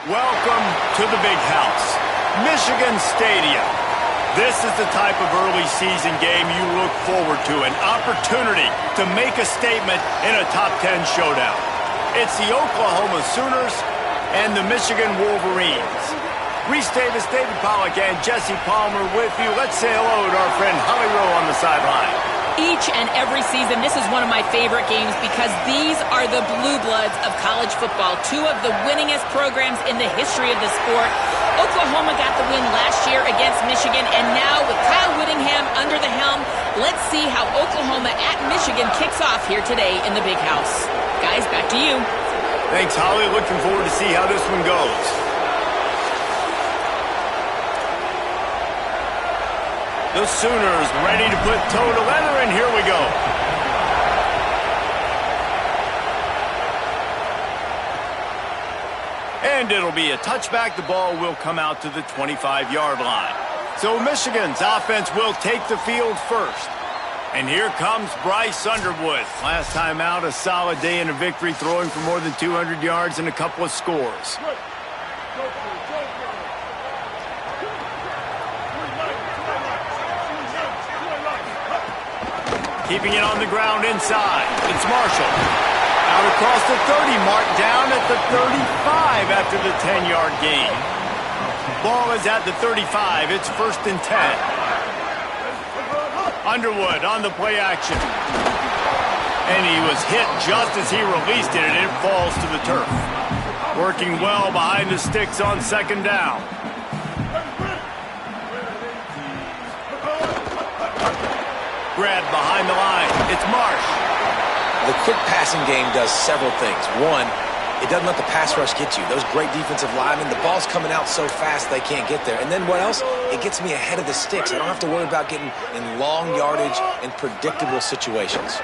Welcome to the big house, Michigan Stadium. This is the type of early season game you look forward to, an opportunity to make a statement in a top 10 showdown. It's the Oklahoma Sooners and the Michigan Wolverines. Reese Davis, David Pollack, and Jesse Palmer with you. Let's say hello to our friend Holly Rowe on the sideline. Each and every season, this is one of my favorite games because these are the blue bloods of college football. Two of the winningest programs in the history of the sport. Oklahoma got the win last year against Michigan, and now with Kyle Whittingham under the helm, let's see how Oklahoma at Michigan kicks off here today in the big house. Guys, back to you. Thanks, Holly. Looking forward to see how this one goes. The Sooners ready to put toe to leather, and here we go. And it'll be a touchback. The ball will come out to the 25-yard line. So Michigan's offense will take the field first. And here comes Bryce Underwood. Last time out, a solid day in a victory, throwing for more than 200 yards and a couple of scores. Keeping it on the ground inside. It's Marshall. Out across the 30, marked down at the 35 after the 10-yard gain. Ball is at the 35. It's 1st and 10. Underwood on the play action. And he was hit just as he released it, and it falls to the turf. Working well behind the sticks on 2nd down. Grabbed behind the line. It's Marsh. The quick passing game does several things. One, it doesn't let the pass rush get you. Those great defensive linemen, the ball's coming out so fast they can't get there. And then what else? It gets me ahead of the sticks. I don't have to worry about getting in long yardage and predictable situations.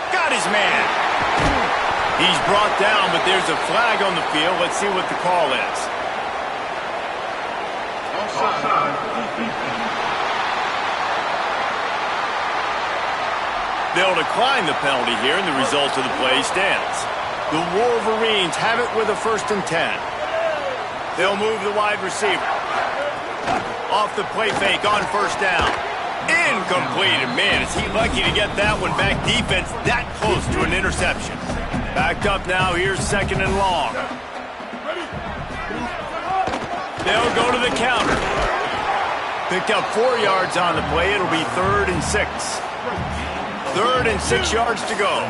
Got his man. He's brought down, but there's a flag on the field. Let's see what the call is. They'll decline the penalty here, and the result of the play stands. The Wolverines have it with a 1st and 10. They'll move the wide receiver. Off the play fake on 1st down. Incomplete. And man, is he lucky to get that one back. Defense that close to an interception. Backed up now. Here's 2nd and long. They'll go to the counter. Picked up 4 yards on the play. It'll be 3rd and 6. 3rd and 6 yards to go.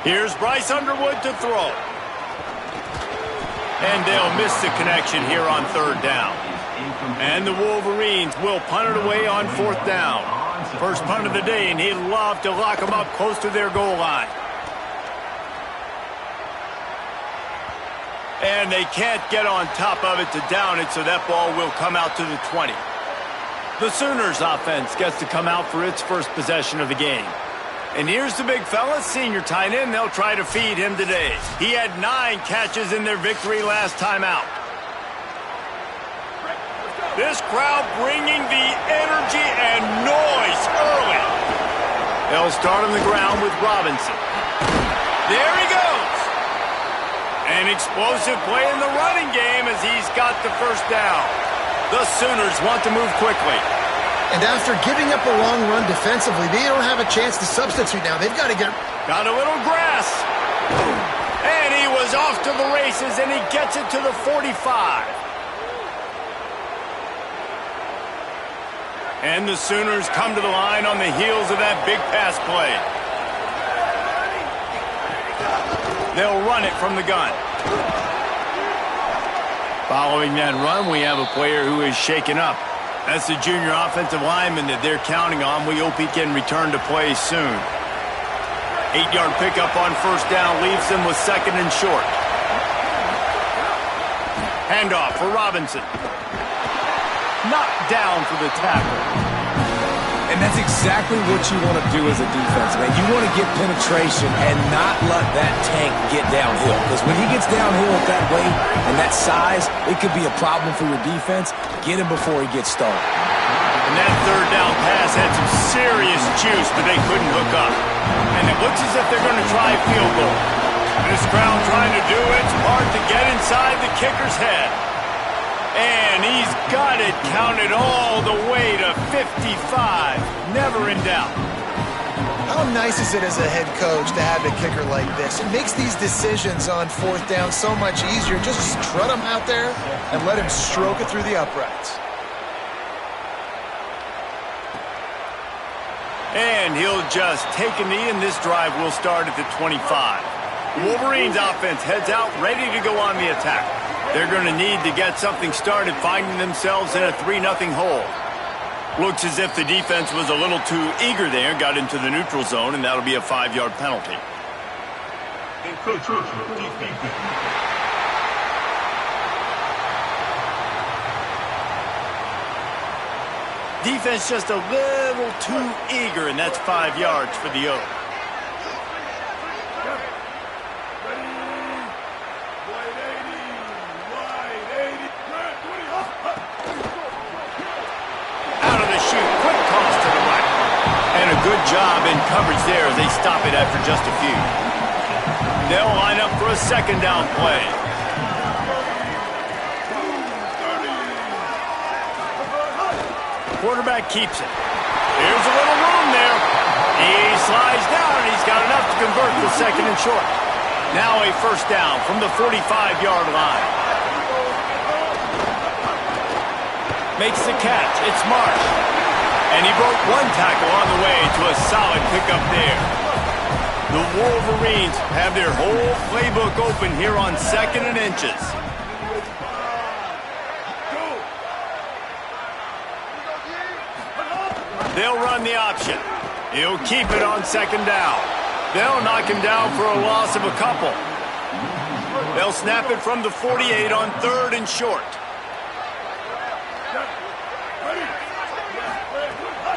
Here's Bryce Underwood to throw. And they'll miss the connection here on 3rd down. And the Wolverines will punt it away on 4th down. First punt of the day, and he'd love to lock them up close to their goal line. And they can't get on top of it to down it, so that ball will come out to the 20. The Sooners offense gets to come out for its first possession of the game. And here's the big fella, senior tight end. They'll try to feed him today. He had 9 catches in their victory last time out. This crowd bringing the energy and noise early. They'll start on the ground with Robinson. There he goes. An explosive play in the running game as he's got the 1st down. The Sooners want to move quickly. And after giving up a long run defensively, they don't have a chance to substitute now. They've got to get... Got a little grass. And he was off to the races, and he gets it to the 45. And the Sooners come to the line on the heels of that big pass play. They'll run it from the gun. Following that run, we have a player who is shaken up. That's the junior offensive lineman that they're counting on. We hope he can return to play soon. 8-yard pickup on 1st down leaves them with 2nd and short. Handoff for Robinson. Knocked down for the tackle. And that's exactly what you want to do as a defense, man. You want to get penetration and not let that tank get downhill. Because when he gets downhill at that weight and that size, it could be a problem for your defense. Get him before he gets started. And that third down pass had some serious juice, but they couldn't hook up. And it looks as if they're going to try a field goal. This crowd trying to do its part to get inside the kicker's head. And he's got it counted all the way to 55. Never in doubt. How nice is it as a head coach to have a kicker like this? It makes these decisions on fourth down so much easier. Just strut him out there and let him stroke it through the uprights. And he'll just take a knee, and this drive will start at the 25. Wolverines offense heads out, ready to go on the attack. They're going to need to get something started, finding themselves in a 3-0 hole. Looks as if the defense was a little too eager there, got into the neutral zone, and that'll be a 5-yard penalty. Defense just a little too eager, and that's 5 yards for the O. Out of the chute, quick toss to the right. And a good job in coverage there as they stop it after just a few. They'll line up for a second down play. Quarterback keeps it. Here's a little room there. He slides down, and he's got enough to convert for second and short. Now a first down from the 45-yard line. Makes the catch. It's Marsh. And he broke one tackle on the way to a solid pickup there. The Wolverines have their whole playbook open here on 2nd and inches. They'll run the option. He'll keep it on 2nd down. They'll knock him down for a loss of a couple. They'll snap it from the 48 on 3rd and short.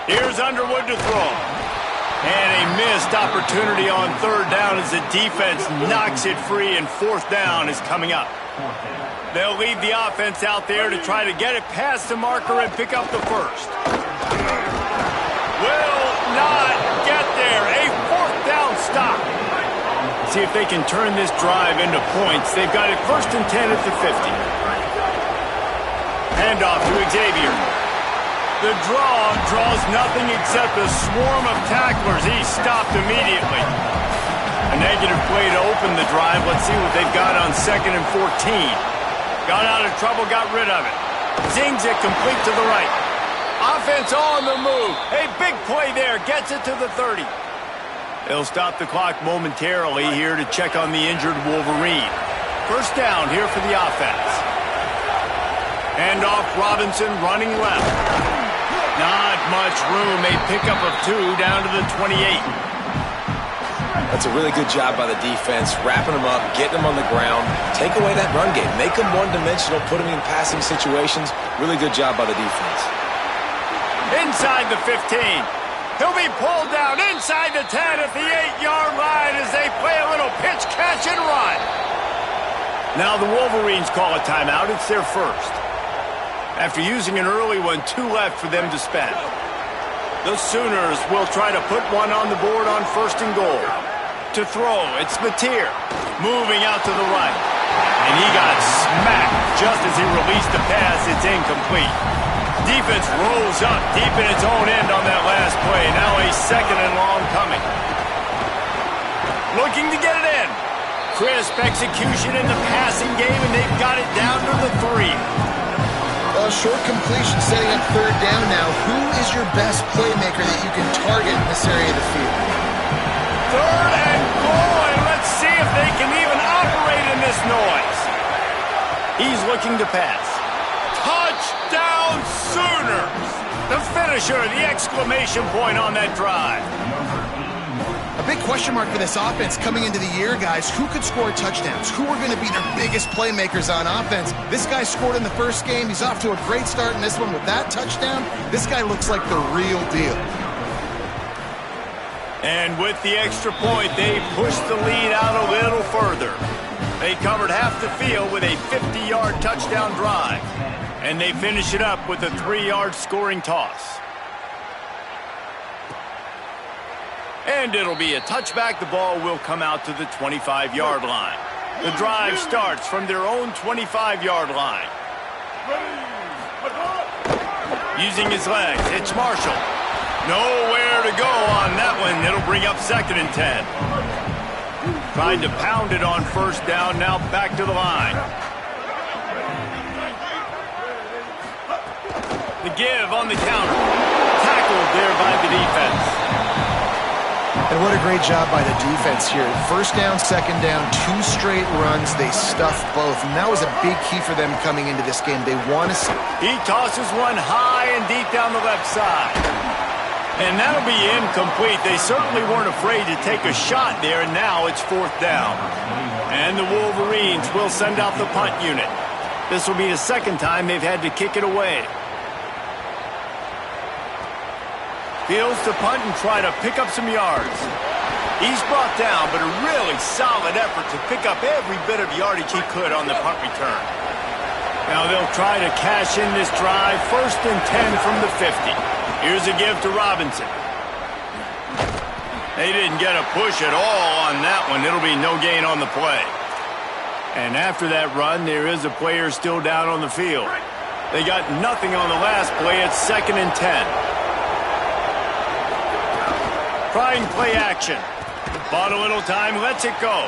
Here's Underwood to throw. And a missed opportunity on 3rd down as the defense knocks it free, and 4th down is coming up. They'll leave the offense out there to try to get it past the marker and pick up the first. Will not get there. A 4th down stop. See if they can turn this drive into points. They've got it 1st and 10 at the 50. Handoff to Xavier. The draws nothing except a swarm of tacklers. He's stopped immediately. A negative play to open the drive. Let's see what they've got on 2nd and 14. Got out of trouble, got rid of it. Zings it complete to the right. Offense on the move. A big play there. Gets it to the 30. They'll stop the clock momentarily here to check on the injured Wolverine. First down here for the offense. Handoff Robinson running left. Not much room. A pickup of 2 down to the 28. That's a really good job by the defense, wrapping them up, getting them on the ground, take away that run game, make them one-dimensional, put them in passing situations. Really good job by the defense. Inside the 15. He'll be pulled down inside the 10 at the 8-yard line as they play a little pitch, catch, and run. Now the Wolverines call a timeout. It's their first. After using an early one, 2 left for them to spend. The Sooners will try to put one on the board on 1st and goal. To throw, it's Mateer. Moving out to the right. And he got smacked just as he released the pass. It's incomplete. Defense rolls up deep in its own end on that last play. Now a 2nd and long coming. Looking to get it in. Crisp execution in the passing game, and they've got it down to the 3. A short completion setting up 3rd down now. Who is your best playmaker that you can target in this area of the field? 3rd and goal, and let's see if they can even operate in this noise. He's looking to pass. Touchdown Sooners! The finisher, the exclamation point on that drive. A big question mark for this offense coming into the year, guys. Who could score touchdowns? Who are going to be their biggest playmakers on offense? This guy scored in the first game. He's off to a great start in this one with that touchdown. This guy looks like the real deal. And with the extra point, they pushed the lead out a little further. They covered half the field with a 50-yard touchdown drive. And they finish it up with a 3-yard scoring toss. And it'll be a touchback. The ball will come out to the 25-yard line. The drive starts from their own 25-yard line. Using his legs, it's Marshall. Nowhere to go on that one. It'll bring up 2nd and 10. Tried to pound it on 1st down, now back to the line. The give on the counter. Tackled there by the defense. And what a great job by the defense here. 1st down, 2nd down, 2 straight runs. They stuffed both, and that was a big key for them coming into this game. They want to see. He tosses one high and deep down the left side. And that'll be incomplete. They certainly weren't afraid to take a shot there, and now it's 4th down. And the Wolverines will send out the punt unit. This will be the 2nd time they've had to kick it away. Fields to punt and try to pick up some yards. He's brought down, but a really solid effort to pick up every bit of yardage he could on the punt return. Now they'll try to cash in this drive. 1st and 10 from the 50. Here's a give to Robinson. They didn't get a push at all on that one. It'll be no gain on the play. And after that run, there is a player still down on the field. They got nothing on the last play. It's 2nd and 10. Trying play action. Bought a little time, lets it go.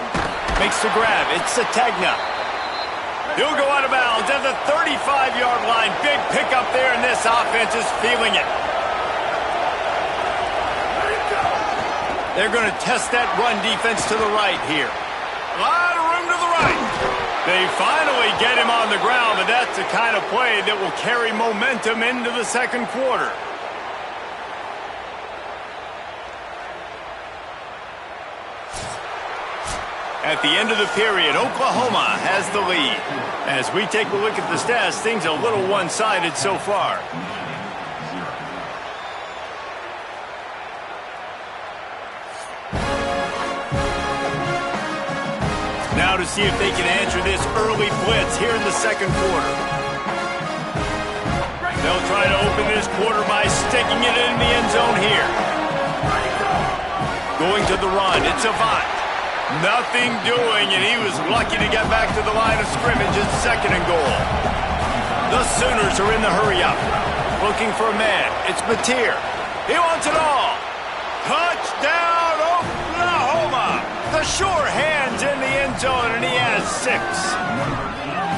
Makes the grab. It's Sategna. He'll go out of bounds at the 35-yard line. Big pickup there, and this offense is feeling it. They're going to test that run defense to the right here. A lot of room to the right. They finally get him on the ground, but that's the kind of play that will carry momentum into the 2nd quarter. At the end of the period, Oklahoma has the lead. As we take a look at the stats, things are a little one-sided so far. Now to see if they can answer this early blitz here in the 2nd quarter. They'll try to open this quarter by sticking it in the end zone here. Going to the run, it's Avant. Nothing doing, and he was lucky to get back to the line of scrimmage at 2nd and goal. The Sooners are in the hurry-up. Looking for a man. It's Mateer. He wants it all. Touchdown, Oklahoma. The sure hands in the end zone, and he has 6.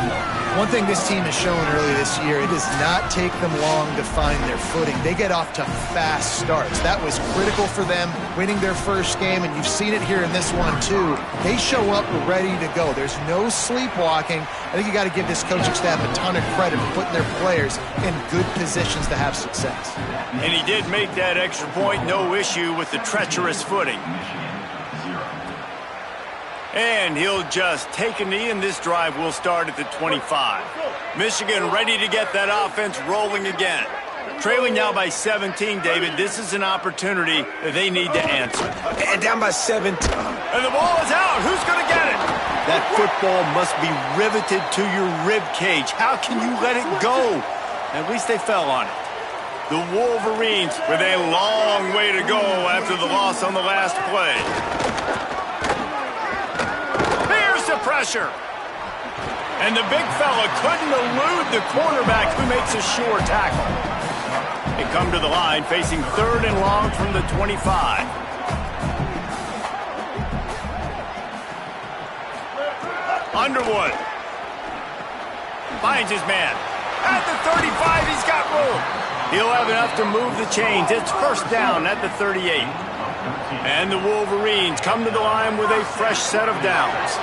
One thing this team has shown early this year, it does not take them long to find their footing. They get off to fast starts. That was critical for them, winning their 1st game, and you've seen it here in this one, too. They show up ready to go. There's no sleepwalking. I think you got to give this coaching staff a ton of credit for putting their players in good positions to have success. And he did make that extra point, no issue with the treacherous footing. And he'll just take a knee, and this drive will start at the 25. Michigan ready to get that offense rolling again. Trailing now by 17, David. This is an opportunity that they need to answer. And down by 17. And the ball is out. Who's going to get it? That football must be riveted to your rib cage. How can you let it go? At least they fell on it. The Wolverines with a long way to go after the loss on the last play. Pressure. And the big fella couldn't elude the cornerback who makes a sure tackle. They come to the line facing 3rd and long from the 25. Underwood finds his man. At the 35, he's got room. He'll have enough to move the chains. It's 1st down at the 38. And the Wolverines come to the line with a fresh set of downs.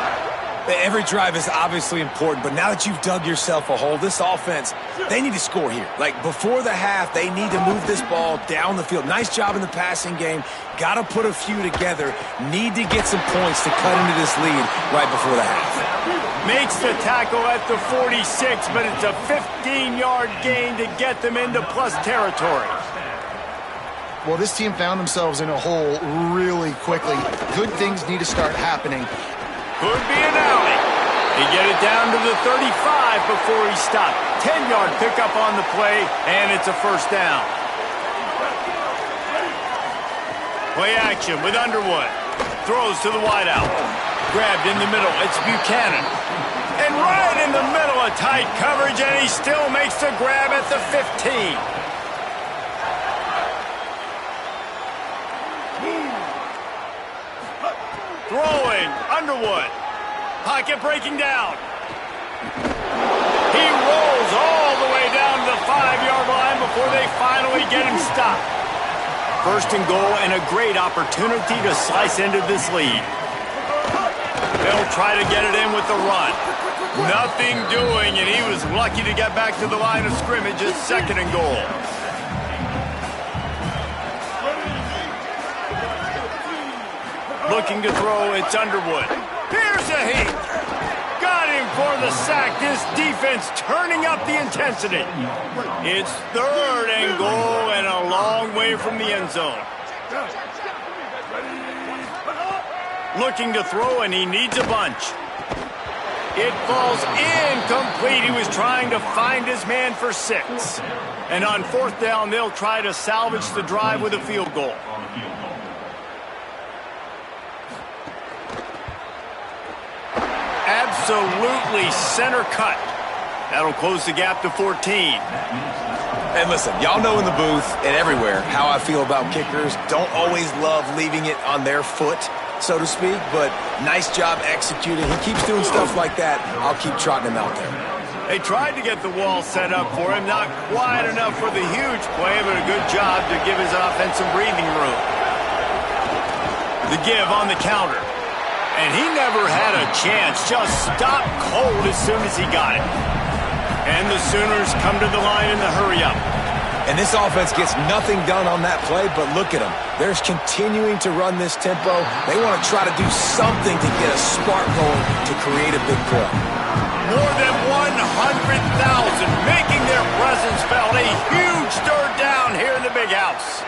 Every drive is obviously important, but now that you've dug yourself a hole, this offense, they need to score here. Like, before the half, they need to move this ball down the field. Nice job in the passing game. Got to put a few together. Need to get some points to cut into this lead right before the half. Makes the tackle at the 46, but it's a 15-yard gain to get them into plus territory. Well, this team found themselves in a hole really quickly. Good things need to start happening. Could be an alley. He He get it down to the 35 before he stopped. 10-yard pickup on the play, and it's a first down. Play action with Underwood. Throws to the wideout. Grabbed in the middle. It's Buchanan. And right in the middle of tight coverage, and he still makes the grab at the 15. Throwing, Underwood. Pocket breaking down. He rolls all the way down to the 5-yard line before they finally get him stopped. First and goal, and a great opportunity to slice into this lead. They'll try to get it in with the run. Nothing doing, and he was lucky to get back to the line of scrimmage at second and goal. Looking to throw, it's Underwood. Here's a heat. Got him for the sack. This defense turning up the intensity. It's third and goal and a long way from the end zone. Looking to throw, and he needs a bunch. It falls incomplete. He was trying to find his man for 6. And on fourth down, they'll try to salvage the drive with a field goal. Absolutely center cut. That'll close the gap to 14. And listen, y'all know in the booth and everywhere how I feel about kickers. Don't always love leaving it on their foot, so to speak, but nice job executing. He keeps doing stuff like that. I'll keep trotting him out there. They tried to get the wall set up for him. Not quite enough for the huge play, but a good job to give his offense some breathing room. The give on the counter. And he never had a chance. Just stopped cold as soon as he got it. And the Sooners come to the line in the hurry-up. And this offense gets nothing done on that play, but look at them. They're continuing to run this tempo. They want to try to do something to get a spark going to create a big play. More than 100,000 making their presence felt. A huge third down here in the big house.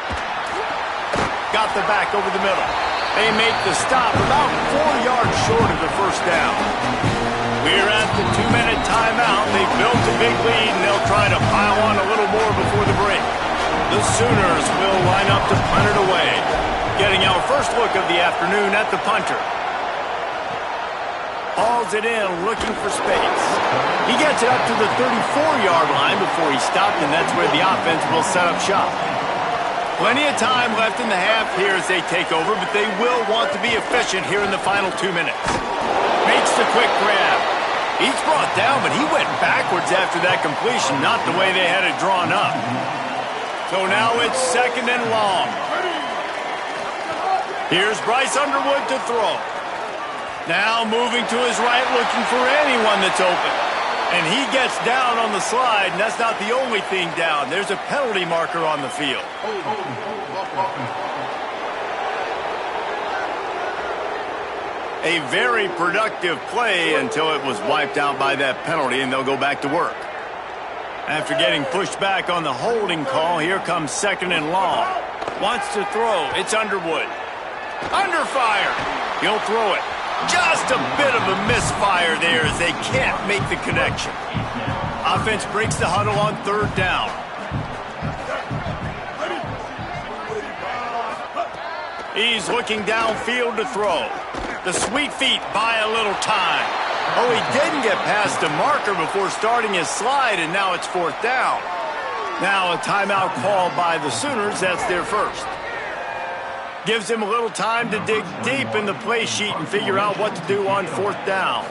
Got the back over the middle. They make the stop about 4 yards short of the first down. We're at the 2-minute timeout. They've built a big lead, and they'll try to pile on a little more before the break. The Sooners will line up to punt it away. Getting our first look of the afternoon at the punter. Hauls it in, looking for space. He gets it up to the 34-yard line before he stopped, and that's where the offense will set up shop. Plenty of time left in the half here as they take over, but they will want to be efficient here in the final 2 minutes. Makes the quick grab. He's brought down, but he went backwards after that completion, not the way they had it drawn up. So now it's second and long. Here's Bryce Underwood to throw. Now moving to his right, looking for anyone that's open. And he gets down on the slide, and that's not the only thing down. There's a penalty marker on the field. A very productive play until it was wiped out by that penalty, and they'll go back to work. After getting pushed back on the holding call, here comes second and long. Wants to throw. It's Underwood. Under fire. He'll throw it. Just a bit of a misfire there as they can't make the connection. Offense breaks the huddle on third down. He's looking downfield to throw. The sweet feet buy a little time. Oh, he didn't get past the marker before starting his slide, and now it's fourth down. Now a timeout called by the Sooners. That's their first. Gives him a little time to dig deep in the play sheet and figure out what to do on fourth down.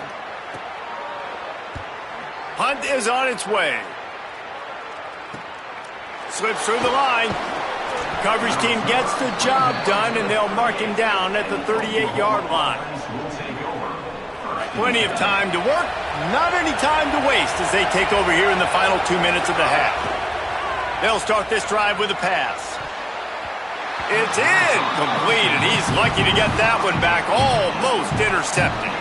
Hunt is on its way. Slips through the line. Coverage team gets the job done, and they'll mark him down at the 38-yard line. Plenty of time to work, not any time to waste as they take over here in the final 2 minutes of the half. They'll start this drive with a pass. It's incomplete, and he's lucky to get that one back, almost intercepted.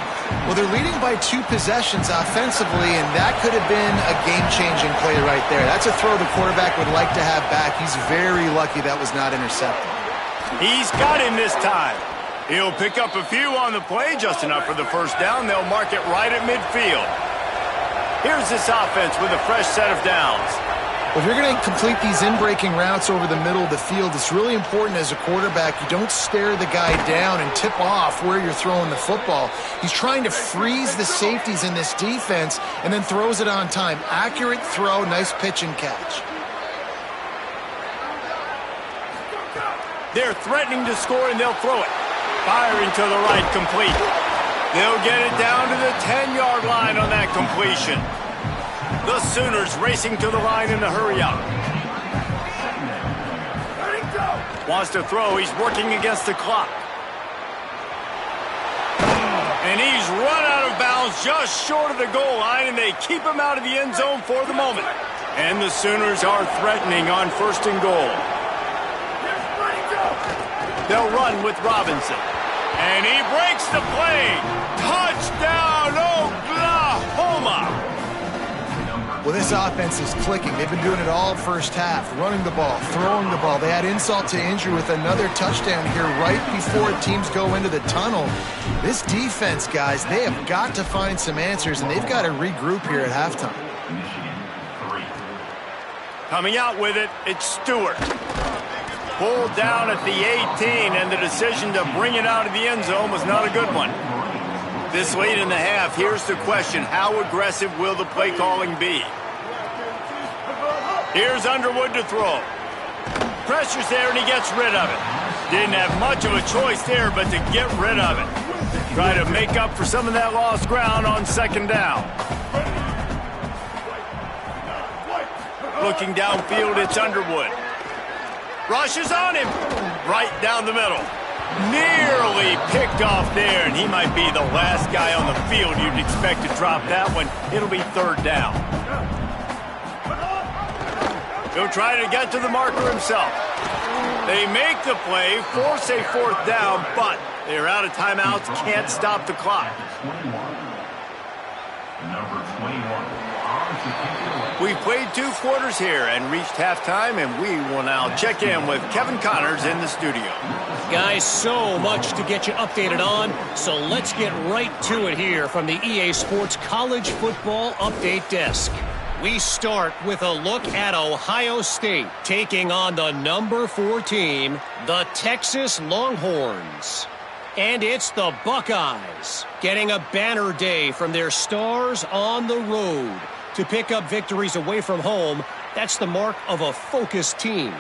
Well, they're leading by 2 possessions offensively, and that could have been a game-changing play right there. That's a throw the quarterback would like to have back. He's very lucky that was not intercepted. He's got him this time. He'll pick up a few on the play, just enough for the first down. They'll mark it right at midfield. Here's this offense with a fresh set of downs. Well, if you're going to complete these in-breaking routes over the middle of the field, it's really important as a quarterback you don't stare the guy down and tip off where you're throwing the football. He's trying to freeze the safeties in this defense and then throws it on time. Accurate throw, nice pitch and catch. They're threatening to score, and they'll throw it. Firing to the right, complete. They'll get it down to the 10-yard line on that completion. The Sooners racing to the line in the hurry-up. Wants to throw. He's working against the clock. And he's run out of bounds just short of the goal line, and they keep him out of the end zone for the moment. And the Sooners are threatening on 1st and goal. They'll run with Robinson. And he breaks the play. Touchdown, Oklahoma! Well, this offense is clicking. They've been doing it all first half, running the ball, throwing the ball. They had insult to injury with another touchdown here right before teams go into the tunnel. This defense, guys, they have got to find some answers, and they've got to regroup here at halftime. Coming out with it, it's Stewart. Pulled down at the 18, and the decision to bring it out of the end zone was not a good one. This late in the half, here's the question: how aggressive will the play calling be? Here's Underwood to throw. Pressure's there, and he gets rid of it. Didn't have much of a choice there, but to get rid of it. Try to make up for some of that lost ground on 2nd down. Looking downfield, it's Underwood. Rushes on him. Right down the middle. Nearly picked off there, and he might be the last guy on the field you'd expect to drop that one. It'll be 3rd down. He'll try to get to the marker himself. They make the play, force a 4th down, but they're out of timeouts, can't stop the clock. Number 21. We've played 2 quarters here and reached halftime, and we will now check in with Kevin Connors in the studio. Guys, so much to get you updated on, so let's get right to it here from the EA Sports College Football Update Desk. We start with a look at Ohio State taking on the number 4 team, the Texas Longhorns. And it's the Buckeyes getting a banner day from their stars on the road. To pick up victories away from home, that's the mark of a focused team.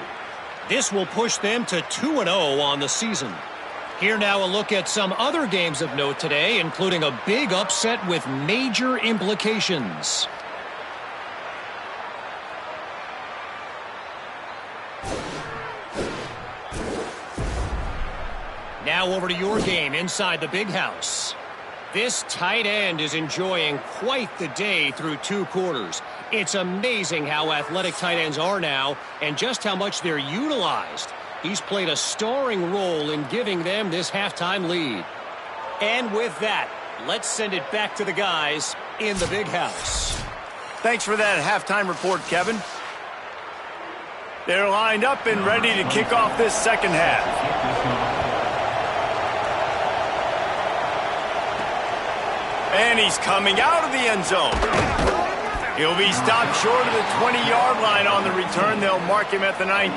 This will push them to 2-0 on the season. Here now a look at some other games of note today, including a big upset with major implications. Now over to your game inside the Big House. This tight end is enjoying quite the day through 2 quarters. It's amazing how athletic tight ends are now and just how much they're utilized. He's played a starring role in giving them this halftime lead. And with that, let's send it back to the guys in the Big House. Thanks for that halftime report, Kevin. They're lined up and ready to kick off this 2nd half. And he's coming out of the end zone. He'll be stopped short of the 20-yard line on the return. They'll mark him at the 19.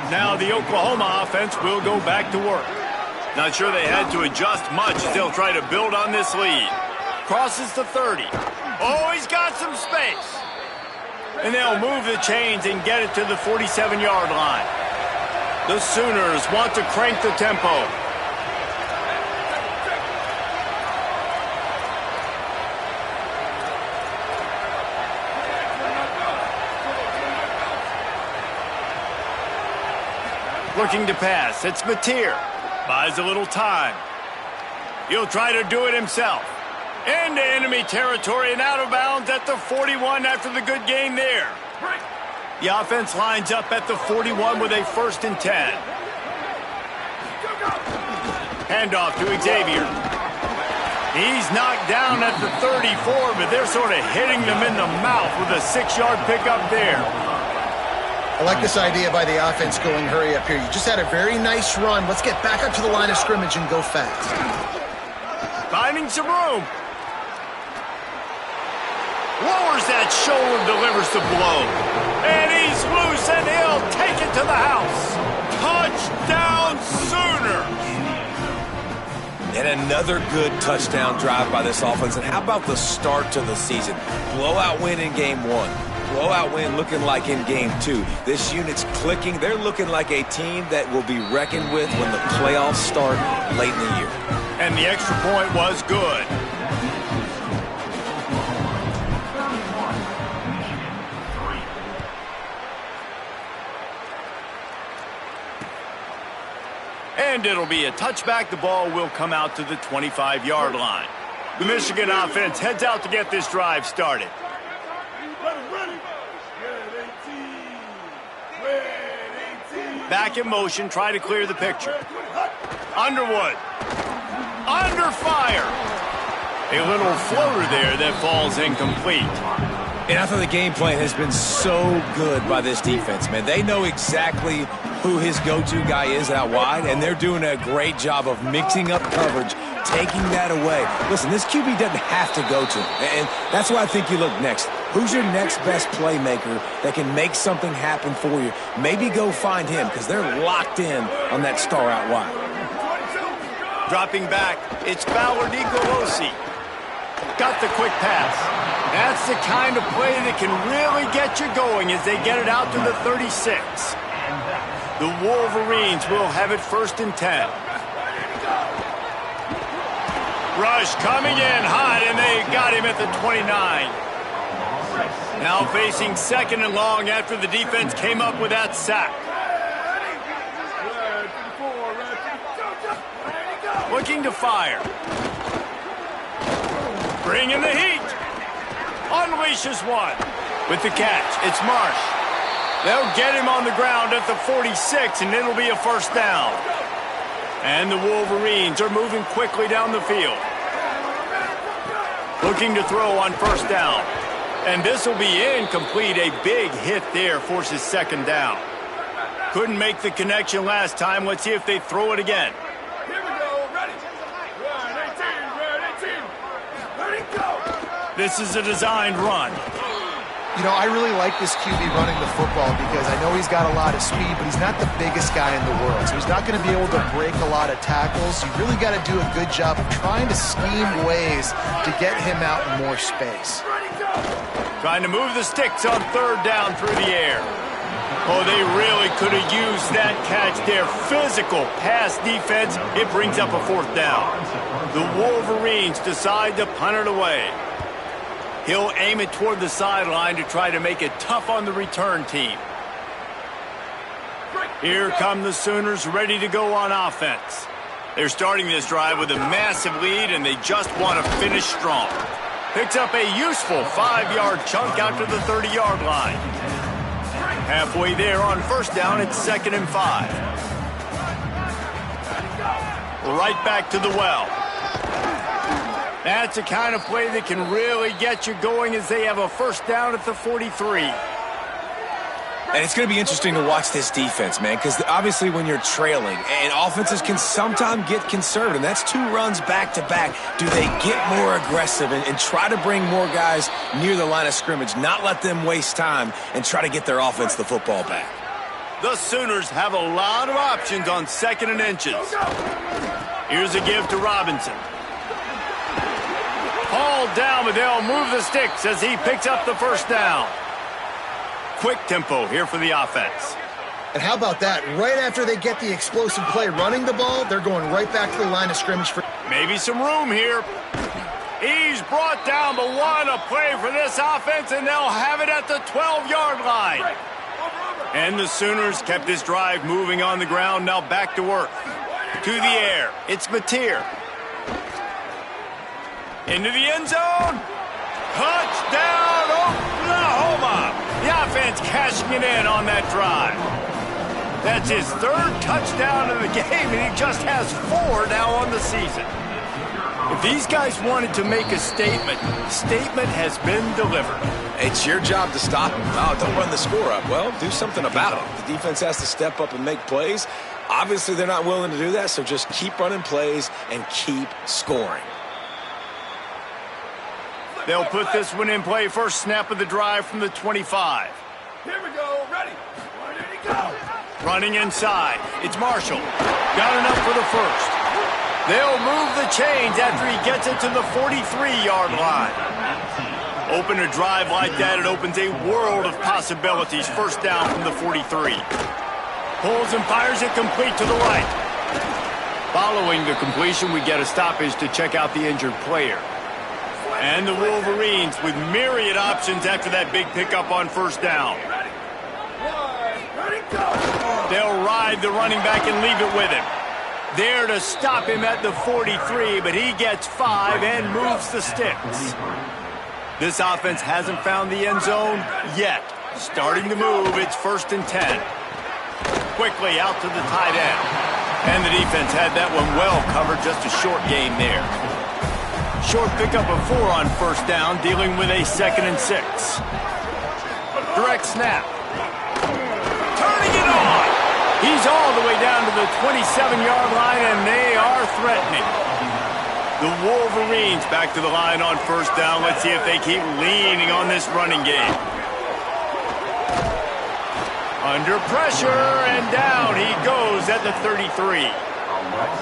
Now the Oklahoma offense will go back to work. Not sure they had to adjust much as they'll try to build on this lead. Crosses the 30. Oh, he's got some space. And they'll move the chains and get it to the 47-yard line. The Sooners want to crank the tempo. Looking to pass. It's Mateer. Buys a little time. He'll try to do it himself. Into enemy territory and out of bounds at the 41 after the good gain there. The offense lines up at the 41 with a 1st and 10. Handoff to Xavier. He's knocked down at the 34, but they're sort of hitting them in the mouth with a 6-yard pickup there. I like this idea by the offense going hurry up here. You just had a very nice run. Let's get back up to the line of scrimmage and go fast. Finding some room. Lowers that shoulder, delivers the blow. And he's loose, and he'll take it to the house. Touchdown Sooners! And another good touchdown drive by this offense. And how about the start to the season? Blowout win in game 1. Blowout win looking like in game 2. This unit's clicking. They're looking like a team that will be reckoned with when the playoffs start late in the year. And the extra point was good. And it'll be a touchback. The ball will come out to the 25-yard line. The Michigan offense heads out to get this drive started. Back in motion, try to clear the picture. Underwood. Under fire. A little floater there that falls incomplete. And I thought the game plan has been so good by this defense, man. They know exactly who his go-to guy is out wide, and they're doing a great job of mixing up coverage, taking that away. Listen, this QB doesn't have to go to him, and that's why I think you look next. Who's your next best playmaker that can make something happen for you? Maybe go find him, because they're locked in on that star out wide. Dropping back, it's Fowler Nicolosi. Got the quick pass. That's the kind of play that can really get you going as they get it out to the 36. The Wolverines will have it 1st and 10. Rush coming in hot, and they got him at the 29. Now facing 2nd and long after the defense came up with that sack. Looking to fire. Bringing the heat. Unleashes one. With the catch, it's Marsh. They'll get him on the ground at the 46, and it'll be a 1st down. And the Wolverines are moving quickly down the field. Looking to throw on 1st down. And this will be incomplete. A big hit there forces 2nd down. Couldn't make the connection last time. Let's see if they throw it again. Here we go. Ready. Ready, go. This is a designed run. You know, I really like this QB running the football because I know he's got a lot of speed, but he's not the biggest guy in the world. So he's not going to be able to break a lot of tackles. You really got to do a good job of trying to scheme ways to get him out in more space. Trying to move the sticks on 3rd down through the air. Oh, they really could have used that catch there. Physical pass defense. It brings up a 4th down. The Wolverines decide to punt it away. He'll aim it toward the sideline to try to make it tough on the return team. Here come the Sooners ready to go on offense. They're starting this drive with a massive lead, and they just want to finish strong. Picks up a useful 5-yard chunk out to the 30-yard line. Halfway there on 1st down, it's 2nd and 5. Right back to the well. That's the kind of play that can really get you going as they have a 1st down at the 43. And it's going to be interesting to watch this defense, man, because obviously when you're trailing, and offenses can sometimes get conservative. That's 2 runs back-to-back. Do they get more aggressive and try to bring more guys near the line of scrimmage, not let them waste time, and try to get their offense the football back? The Sooners have a lot of options on 2nd and inches. Here's a give to Robinson. Hauled down, but they'll move the sticks as he picks up the 1st down. Quick tempo here for the offense. And how about that? Right after they get the explosive play running the ball, they're going right back to the line of scrimmage for... Maybe some room here. He's brought down, but what a play for this offense, and they'll have it at the 12-yard line. And the Sooners kept this drive moving on the ground, now back to work. To the air, it's Mateer. Into the end zone. Touchdown, Oklahoma. The offense cashing it in on that drive. That's his 3rd touchdown of the game, and he just has 4 now on the season. If These guys wanted to make a statement. Statement has been delivered. It's your job to stop them. Oh, don't run the score up. Well, do something about it. The defense has to step up and make plays. Obviously, they're not willing to do that, so just keep running plays and keep scoring. They'll put this one in play. First snap of the drive from the 25. Here we go. Ready. Ready to go. Running inside. It's Marshall. Got enough for the first. They'll move the chains after he gets it to the 43-yard line. Open a drive like that, it opens a world of possibilities. First down from the 43. Pulls and fires it complete to the right. Following the completion, we get a stoppage to check out the injured player. And the Wolverines with myriad options after that big pickup on first down. Ready, go. They'll ride the running back and leave it with him. There to stop him at the 43, but he gets 5 and moves the sticks. This offense hasn't found the end zone yet. Starting to move, it's 1st and 10. Quickly out to the tight end. And the defense had that one well covered, just a short game there. Short pickup of 4 on first down, dealing with a 2nd and 6. Direct snap. Turning it on. He's all the way down to the 27-yard line, and they are threatening. The Wolverines back to the line on first down. Let's see if they keep leaning on this running game. Under pressure, and down he goes at the 33.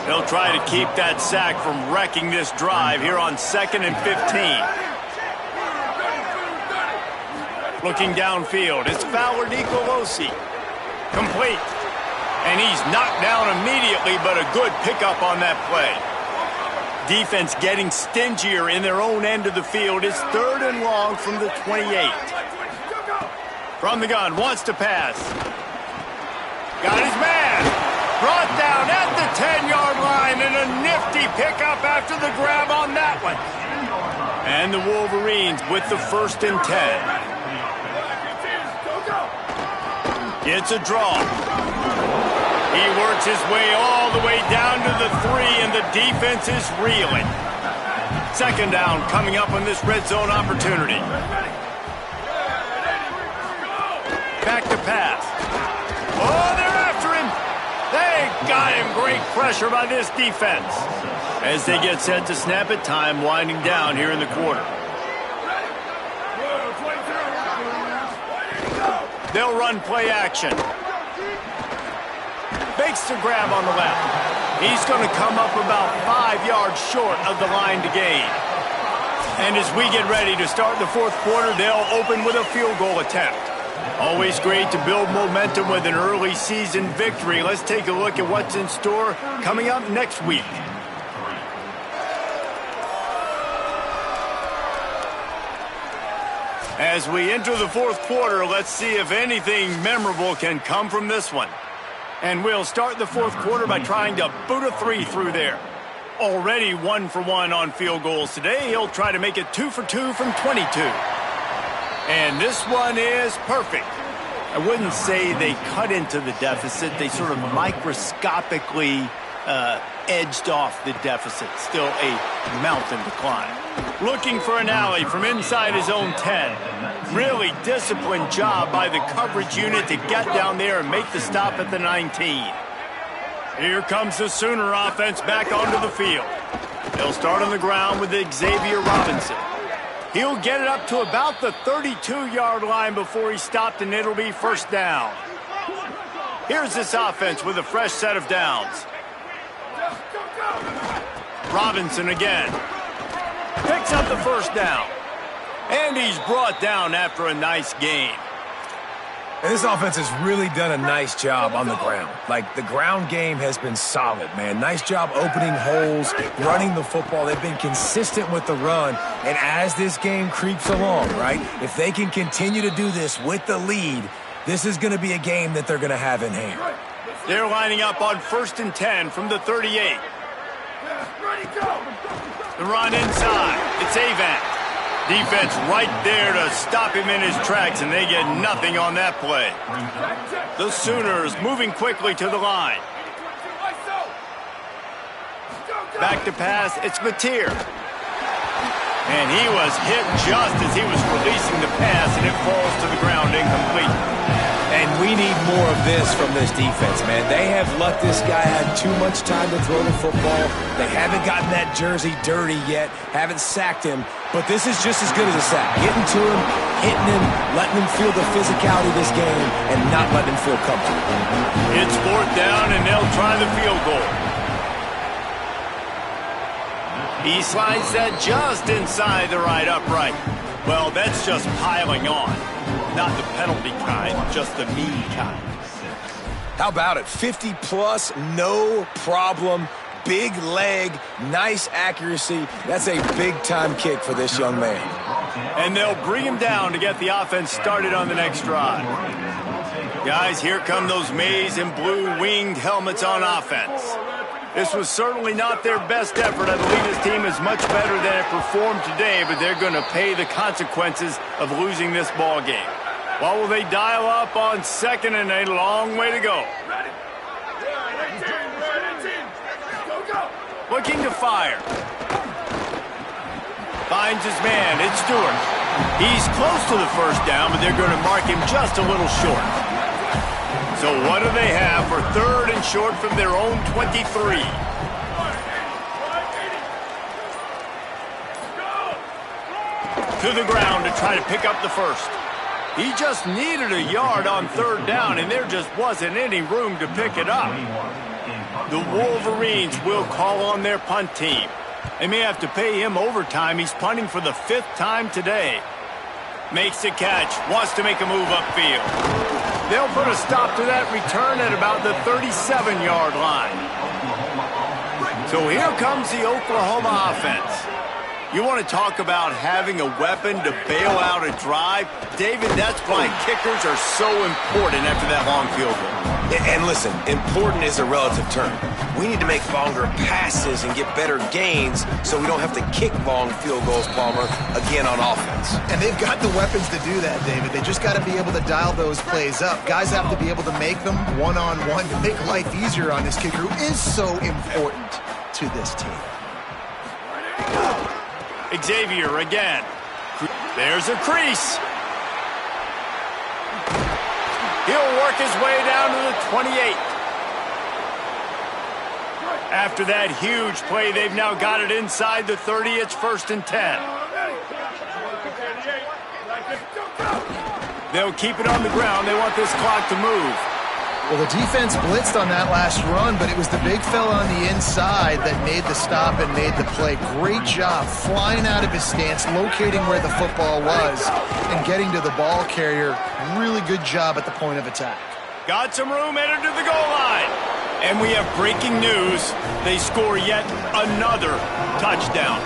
They'll try to keep that sack from wrecking this drive here on 2nd and 15. Looking downfield, it's Fowler Nicolosi. Complete. And he's knocked down immediately, but a good pickup on that play. Defense getting stingier in their own end of the field. It's 3rd and long from the 28. From the gun, wants to pass. Got his man. Brought down at the 10-yard line, and a nifty pickup after the grab on that one. And the Wolverines with the 1st and 10. It's a draw. He works his way all the way down to the 3, and the defense is reeling. 2nd down coming up on this red zone opportunity. Back to pass. Oh, they're after him. They got him. Great pressure by this defense. As they get set to snap it, time winding down here in the quarter. They'll run play action. Fakes the grab on the left. He's going to come up about 5 yards short of the line to gain. And as we get ready to start the 4th quarter, they'll open with a field goal attempt. Always great to build momentum with an early season victory. Let's take a look at what's in store coming up next week. As we enter the 4th quarter, let's see if anything memorable can come from this one. And we'll start the 4th quarter by trying to boot a 3 through there. Already 1 for 1 on field goals today. He'll try to make it 2 for 2 from 22. And this one is perfect. I wouldn't say they cut into the deficit. They sort of microscopically edged off the deficit. Still a mountain to climb. Looking for an alley from inside his own 10. Really disciplined job by the coverage unit to get down there and make the stop at the 19. Here comes the Sooner offense back onto the field. They'll start on the ground with Xavier Robinson. He'll get it up to about the 32-yard line before he's stopped, and it'll be 1st down. Here's this offense with a fresh set of downs. Robinson again. Picks up the 1st down. And he's brought down after a nice gain. And this offense has really done a nice job on the ground. Like, the ground game has been solid, man. Nice job opening holes, running the football. They've been consistent with the run. And as this game creeps along, right, if they can continue to do this with the lead, this is going to be a game that they're going to have in hand. They're lining up on 1st and 10 from the 38. The run inside. It's Avant. Defense right there to stop him in his tracks, and they get nothing on that play. The Sooners moving quickly to the line. Back to pass, it's Mateer. And he was hit just as he was releasing the pass, and it falls to the ground incomplete. And we need more of this from this defense, man. They have let this guy have too much time to throw the football. They haven't gotten that jersey dirty yet, haven't sacked him. But this is just as good as a sack. Getting to him, hitting him, letting him feel the physicality of this game, and not letting him feel comfortable. It's 4th down, and they'll try the field goal. He slides that just inside the right upright. Well, that's just piling on. Not the penalty kind, just the mean kind. How about it? 50-plus, no problem. Big leg, nice accuracy. That's a big-time kick for this young man. And they'll bring him down to get the offense started on the next drive. Guys, here come those maize and blue winged helmets on offense. This was certainly not their best effort. I believe this team is much better than it performed today, but they're going to pay the consequences of losing this ball game. What will they dial up on 2nd and a long way to go? Looking to fire. Finds his man. It's Stewart. He's close to the 1st down, but they're going to mark him just a little short. So what do they have for 3rd and short from their own 23? To the ground to try to pick up the 1st. He just needed a yard on 3rd down, and there just wasn't any room to pick it up. The Wolverines will call on their punt team. They may have to pay him overtime. He's punting for the 5th time today. Makes the catch, wants to make a move upfield. They'll put a stop to that return at about the 37-yard line. So here comes the Oklahoma offense. You want to talk about having a weapon to bail out a drive? David, that's why kickers are so important after that long field goal. And listen, important is a relative term. We need to make longer passes and get better gains so we don't have to kick long field goals, Palmer, again on offense. And they've got the weapons to do that, David. They just got to be able to dial those plays up. Guys have to be able to make them one-on-one to make life easier on this kicker who is so important to this team. Xavier again. There's a crease. He'll work his way down to the 28. After that huge play, they've now got it inside the 30. It's 1st and 10. They'll keep it on the ground. They want this clock to move. Well, the defense blitzed on that last run, but it was the big fella on the inside that made the stop and made the play. Great job flying out of his stance, locating where the football was, and getting to the ball carrier. Really good job at the point of attack. Got some room, headed to the goal line. And we have breaking news. They score yet another touchdown.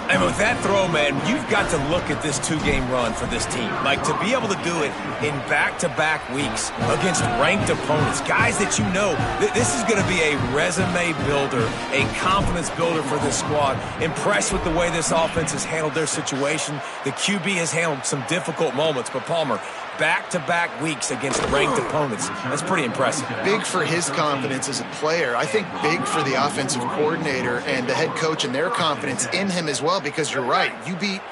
And with that throw, man, you've got to look at this 2-game run for this team. Like, to be able to do it in back-to-back weeks against ranked opponents, guys that you know, this is going to be a resume builder, a confidence builder for this squad. Impressed with the way this offense has handled their situation. The QB has handled some difficult moments, but Palmer, back-to-back weeks against ranked opponents. That's pretty impressive. Big for his confidence as a player. I think big for the offensive coordinator and the head coach and their confidence in him as well, because you're right. You beat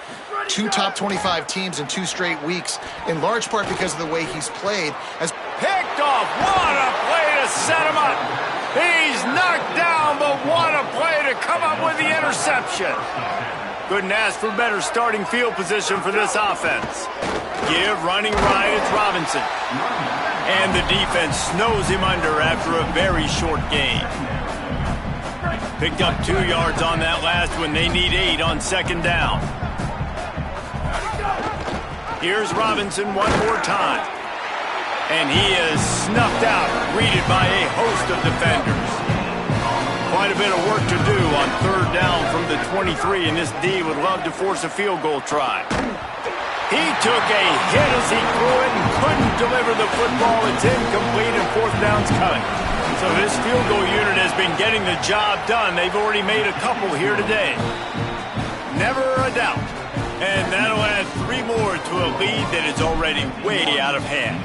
2 top 25 teams in 2 straight weeks, in large part because of the way he's played. As picked off. What a play to set him up. He's knocked down, but what a play to come up with the interception. Couldn't ask for better starting field position for this offense. Give running right, it's Robinson. And the defense snows him under after a very short gain. Picked up 2 yards on that last one. They need 8 on 2nd down. Here's Robinson one more time. And he is snuffed out, greeted by a host of defenders. Quite a bit of work to do on 3rd down from the 23, and this D would love to force a field goal try. He took a hit as he threw it and couldn't deliver the football. It's incomplete, and 4th down's coming. So this field goal unit has been getting the job done. They've already made a couple here today. Never a doubt. And that'll add 3 more to a lead that is already way out of hand.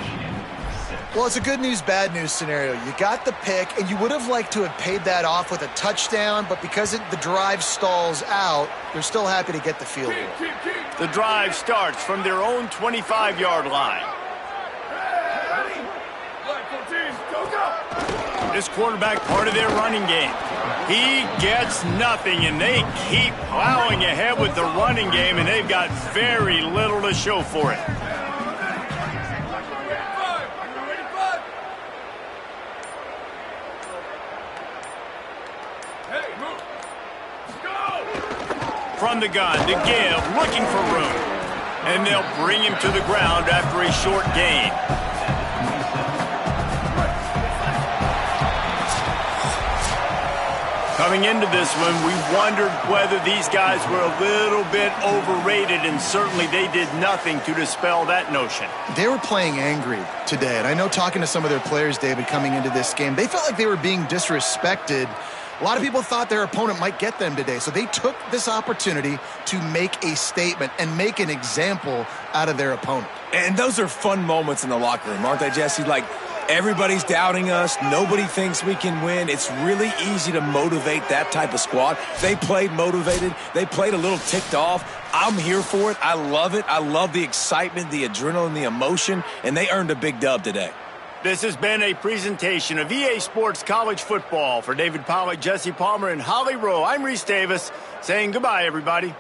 Well, it's a good news, bad news scenario. You got the pick, and you would have liked to have paid that off with a touchdown, but because the drive stalls out, they're still happy to get the field goal. The drive starts from their own 25-yard line. This quarterback part of their running game. He gets nothing, and they keep plowing ahead with the running game, and they've got very little to show for it. From the gun to give, looking for room. And they'll bring him to the ground after a short gain. Coming into this one, we wondered whether these guys were a little bit overrated, and certainly they did nothing to dispel that notion. They were playing angry today, and I know talking to some of their players, David, coming into this game, they felt like they were being disrespected. A lot of people thought their opponent might get them today, so they took this opportunity to make a statement and make an example out of their opponent. And those are fun moments in the locker room, aren't they, Jesse? Like, everybody's doubting us. Nobody thinks we can win. It's really easy to motivate that type of squad. They played motivated. They played a little ticked off. I'm here for it. I love it. I love the excitement, the adrenaline, the emotion, and they earned a big dub today. This has been a presentation of EA Sports College Football. For David Pollack, Jesse Palmer, and Holly Rowe, I'm Reese Davis saying goodbye, everybody.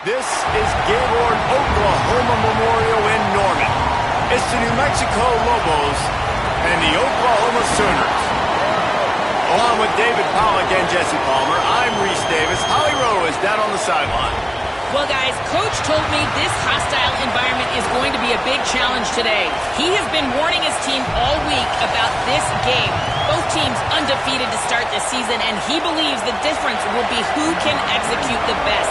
This is Gaylord, Oklahoma Memorial in Norman. It's the New Mexico Lobos and the Oklahoma Sooners. Along with David Pollack and Jesse Palmer, I'm Reese Davis. Holly Rowe is down on the sideline. Well, guys, Coach told me this hostile environment is going to be a big challenge today. He has been warning his team all week about this game. Both teams undefeated to start this season, and he believes the difference will be who can execute the best.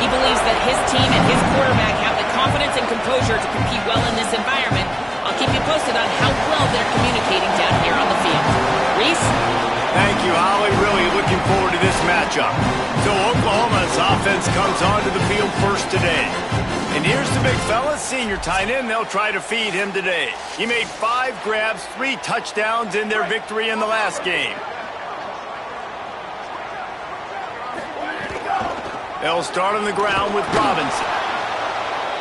He believes that his team and his quarterback have the confidence and composure to compete well in this environment. I'll keep you posted on how well they're communicating down here on the field. Reese? Thank you, Holly. Really looking forward to this matchup. So Oklahoma's offense comes onto the field first today. And here's the big fella, senior tight end. They'll try to feed him today. He made 5 grabs, 3 touchdowns in their victory in the last game. They'll start on the ground with Robinson.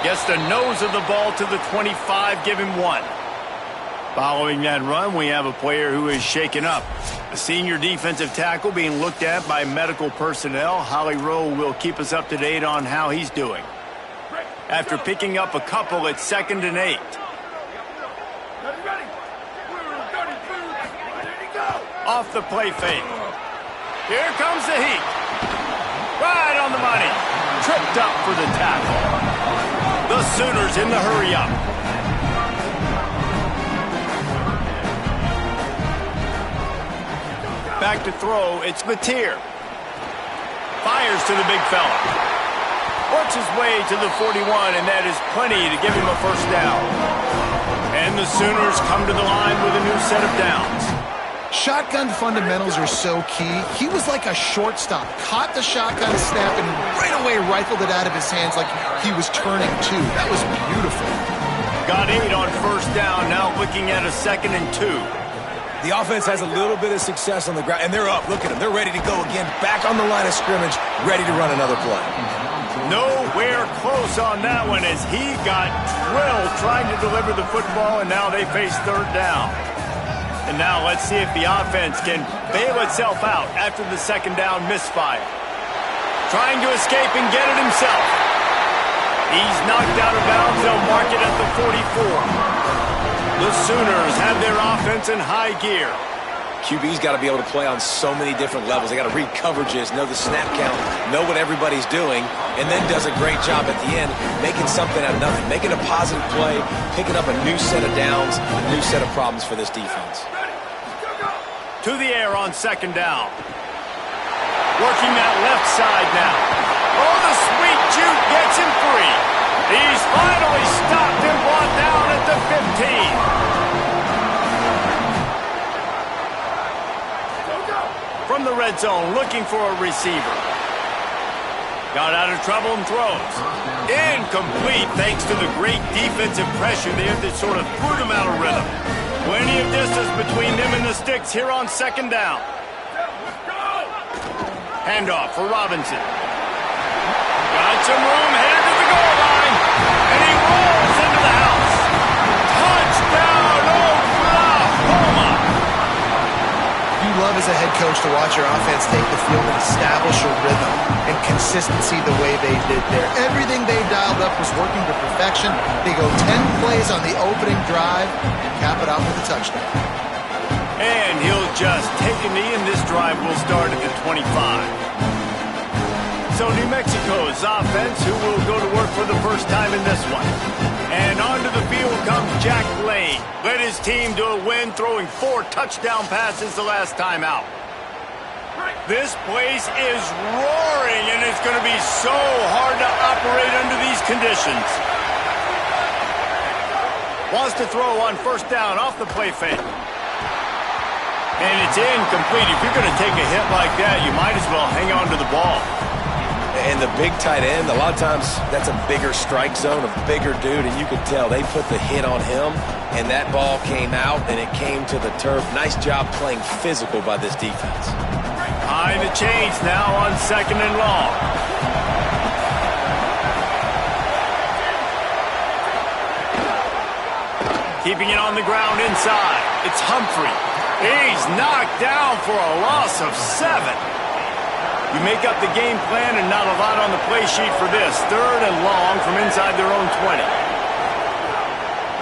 Gets the nose of the ball to the 25, give him 1. Following that run, we have a player who is shaken up. A senior defensive tackle being looked at by medical personnel. Holly Rowe will keep us up to date on how he's doing. After picking up a couple at 2nd and 8. Off the play fake. Here comes the heat. Right on the money. Tripped up for the tackle. The Sooners in the hurry up. Back to throw, it's Mateer. Fires to the big fella. Works his way to the 41, and that is plenty to give him a first down. And the Sooners come to the line with a new set of downs. Shotgun fundamentals are so key. He was like a shortstop. Caught the shotgun snap and right away rifled it out of his hands like he was turning 2. That was beautiful. Got 8 on first down, now looking at a 2nd and 2. The offense has a little bit of success on the ground, and they're up. Look at them. They're ready to go again. Back on the line of scrimmage, ready to run another play. Nowhere close on that one as he got drilled trying to deliver the football, and now they face 3rd down. And now let's see if the offense can bail itself out after the 2nd down misfire. Trying to escape and get it himself. He's knocked out of bounds. They'll mark it at the 44. The Sooners have their offense in high gear. QB's got to be able to play on so many different levels. They got to read coverages, know the snap count, know what everybody's doing, and then does a great job at the end making something out of nothing, making a positive play, picking up a new set of downs, a new set of problems for this defense. To the air on 2nd down. Working that left side now. Oh, the sweet juke gets him free. He's finally stopped and brought down at the 15. From the red zone, looking for a receiver. Got out of trouble and throws. Incomplete thanks to the great defensive pressure there that sort of threw them out of rhythm. Plenty of distance between them and the sticks here on 2nd down. Handoff for Robinson. Got some room, headed to the goal line. And he rolls into the house. Touchdown, Oklahoma! You love as a head coach to watch your offense take the field and establish a rhythm and consistency the way they did there. Everything they dialed up was working to perfection. They go 10 plays on the opening drive and cap it off with a touchdown. And he'll just take a knee, and this drive will start at the 25. So New Mexico's offense, who will go to work for the first time in this one. And onto the field comes Jack Lane. Led his team to a win, throwing 4 touchdown passes the last time out. This place is roaring, and it's going to be so hard to operate under these conditions. Wants to throw on first down off the play fake. And it's incomplete. If you're going to take a hit like that, you might as well hang on to the ball. And the big tight end, a lot of times that's a bigger strike zone, a bigger dude, and you could tell they put the hit on him, and that ball came out, and it came to the turf. Nice job playing physical by this defense. Behind the chains now on 2nd and long. Keeping it on the ground inside. It's Humphrey. He's knocked down for a loss of 7. You make up the game plan and not a lot on the play sheet for this. 3rd and long from inside their own 20.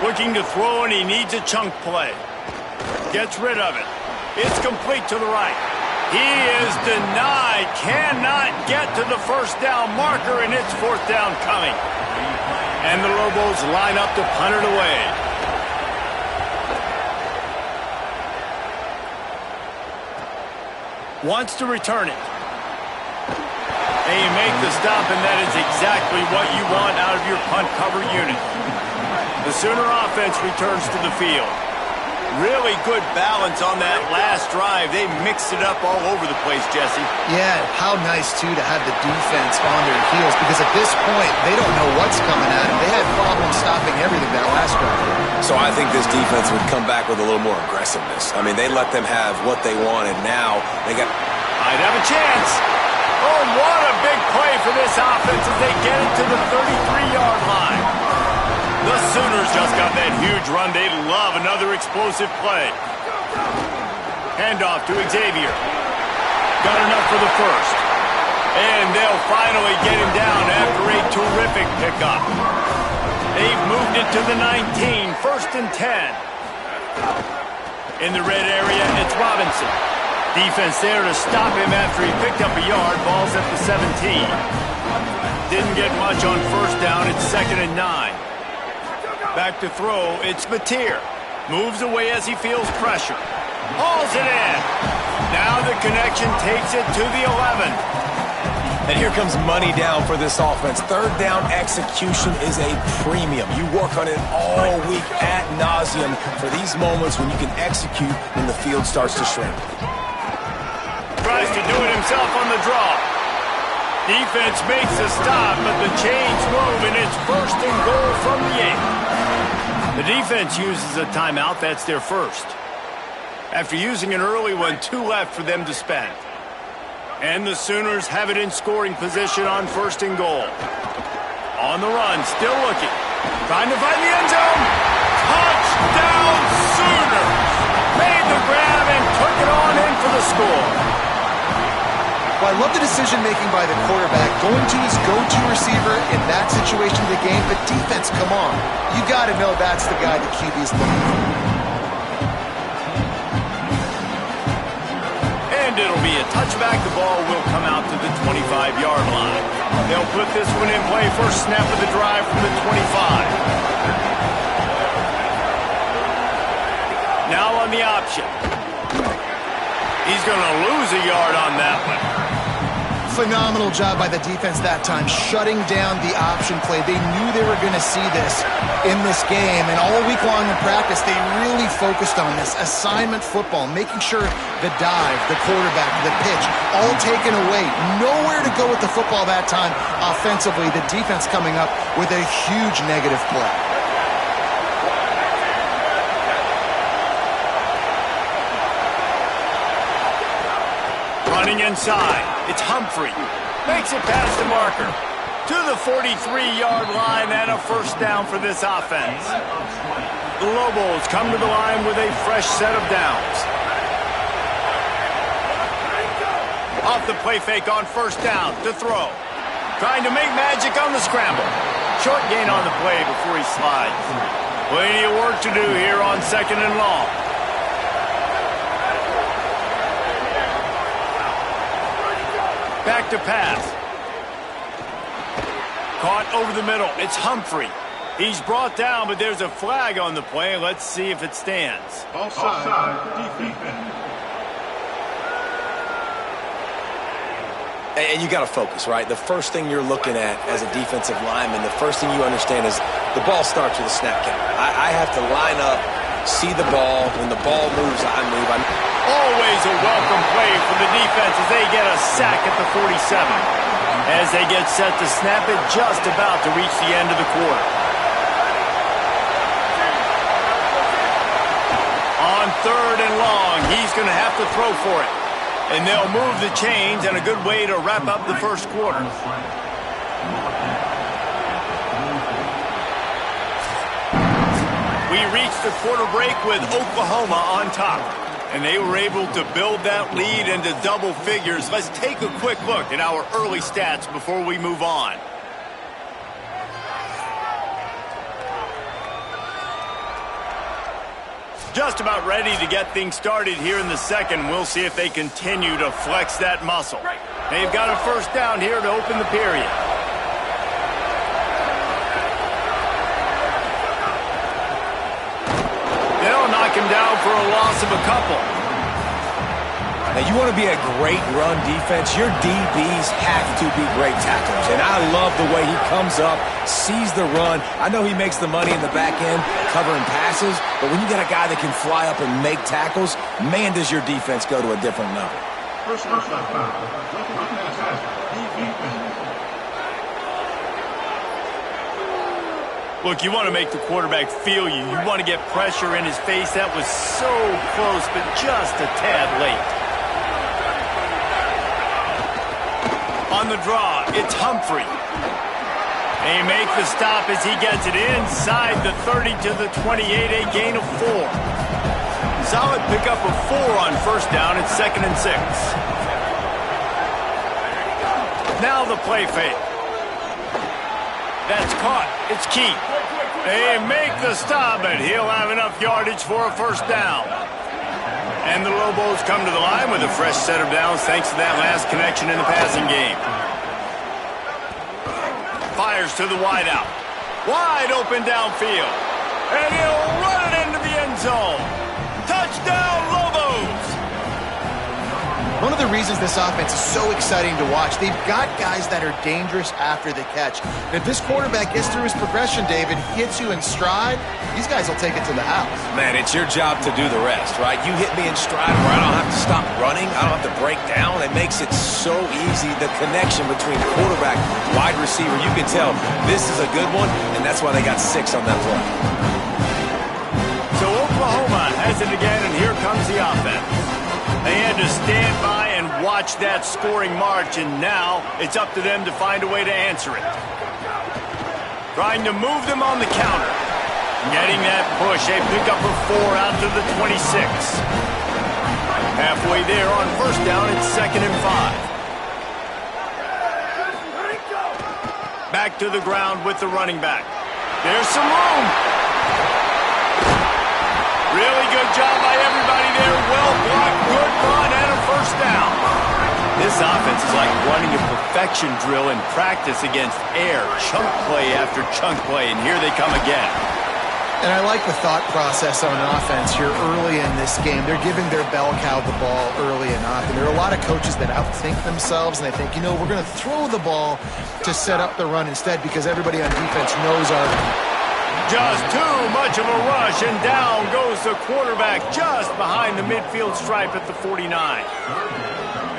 Looking to throw, and he needs a chunk play. Gets rid of it. It's complete to the right. He is denied. Cannot get to the first down marker, and it's 4th down coming. And the Lobos line up to punt it away. Wants to return it. And you make the stop, and that is exactly what you want out of your punt cover unit. The Sooner offense returns to the field. Really good balance on that last drive. They mixed it up all over the place, Jesse. Yeah, how nice, too, to have the defense on their heels, because at this point, they don't know what's coming at them. They had problems stopping everything that last drive. So I think this defense would come back with a little more aggressiveness. I mean, they let them have what they wanted. Now they got... Might have a chance. Oh, what a big play for this offense as they get it to the 33-yard line. The Sooners just got that huge run. They love another explosive play. Handoff to Xavier. Got enough for the first. And they'll finally get him down after a terrific pickup. They've moved it to the 19, 1st and 10. In the red area, it's Robinson. Defense there to stop him after he picked up a yard. Ball's at the 17. Didn't get much on 1st down. It's 2nd and 9. Back to throw, it's Mateer. Moves away as he feels pressure. Hauls it in. Now the connection takes it to the 11. And here comes money down for this offense. 3rd down execution is a premium. You work on it all week ad nauseum for these moments when you can execute when the field starts to shrink. Tries to do it himself on the draw. Defense makes a stop, but the chains move, and it's 1st and goal from the 8. The defense uses a timeout. That's their first. After using an early one, 2 left for them to spend. And the Sooners have it in scoring position on 1st and goal. On the run, still looking. Trying to find the end zone. Touchdown Sooners! Made the grab and took it on in for the score. Well, I love the decision-making by the quarterback, going to his go-to receiver in that situation of the game, but defense, come on. You got to know that's the guy the QB's looking for. And it'll be a touchback. The ball will come out to the 25-yard line. They'll put this one in play. First snap of the drive from the 25. Now on the option. He's going to lose a yard on that one. Phenomenal job by the defense that time, shutting down the option play. They knew they were going to see this in this game, and all week long in practice, they really focused on this assignment football, making sure the dive, the quarterback, the pitch, all taken away. Nowhere to go with the football that time offensively. The defense coming up with a huge negative play. Running inside, it's Humphrey. Makes it past the marker. To the 43-yard line and a first down for this offense. The Lobos come to the line with a fresh set of downs. Off the play fake on 1st down to throw. Trying to make magic on the scramble. Short gain on the play before he slides. Plenty of work to do here on 2nd and long. Back to pass. Caught over the middle. It's Humphrey. He's brought down, but there's a flag on the play. Let's see if it stands. Offside, defense. And you got to focus, right? The first thing you're looking at as a defensive lineman, the first thing you understand is the ball starts with a snap count. I have to line up, see the ball. When the ball moves, I move. Always a welcome play for the defense as they get a sack at the 47. As they get set to snap it, just about to reach the end of the quarter. On 3rd and long, he's going to have to throw for it. And they'll move the chains, and a good way to wrap up the first quarter. We reach the quarter break with Oklahoma on top. And they were able to build that lead into double figures. Let's take a quick look at our early stats before we move on. Just about ready to get things started here in the second. We'll see if they continue to flex that muscle. They've got a first down here to open the period. They'll knock him down for a loss of a couple. Now, you want to be a great run defense, your DBs have to be great tacklers. And I love the way he comes up, sees the run. I know he makes the money in the back end covering passes, but when you got a guy that can fly up and make tackles, man, does your defense go to a different level. Look, you want to make the quarterback feel you. You want to get pressure in his face. That was so close, but just a tad late. On the draw, it's Humphrey. They make the stop as he gets it inside the 30 to the 28, a gain of 4. Solid pickup of 4 on first down. It's 2nd and 6. Now the play fake. That's caught. It's Key. They make the stop, but he'll have enough yardage for a first down. And the Lobos come to the line with a fresh set of downs thanks to that last connection in the passing game. Fires to the wideout. Wide open downfield. And he'll run it into the end zone. Touchdown, Lobos! One of the reasons this offense is so exciting to watch, they've got guys that are dangerous after the catch. And if this quarterback gets through his progression, David, hits you in stride, these guys will take it to the house. Man, it's your job to do the rest, right? You hit me in stride where I don't have to stop running. I don't have to break down. It makes it so easy, the connection between quarterback, wide receiver. You can tell this is a good one, and that's why they got 6 on that play. So Oklahoma has it again, and here comes the offense. They had to stand by and watch that scoring march, and now it's up to them to find a way to answer it. Trying to move them on the counter. Getting that push, a pickup of 4 out to the 26. Halfway there on first down, it's 2nd and 5. Back to the ground with the running back. There's some room. Really good job by everybody there. Well blocked, good run, and a first down. This offense is like running a perfection drill in practice against air. Chunk play after chunk play, and here they come again. And I like the thought process on offense here early in this game. They're giving their bell cow the ball early enough. And there are a lot of coaches that outthink themselves, and they think, you know, we're going to throw the ball to set up the run instead because everybody on defense knows our... Just too much of a rush, and down goes the quarterback just behind the midfield stripe at the 49.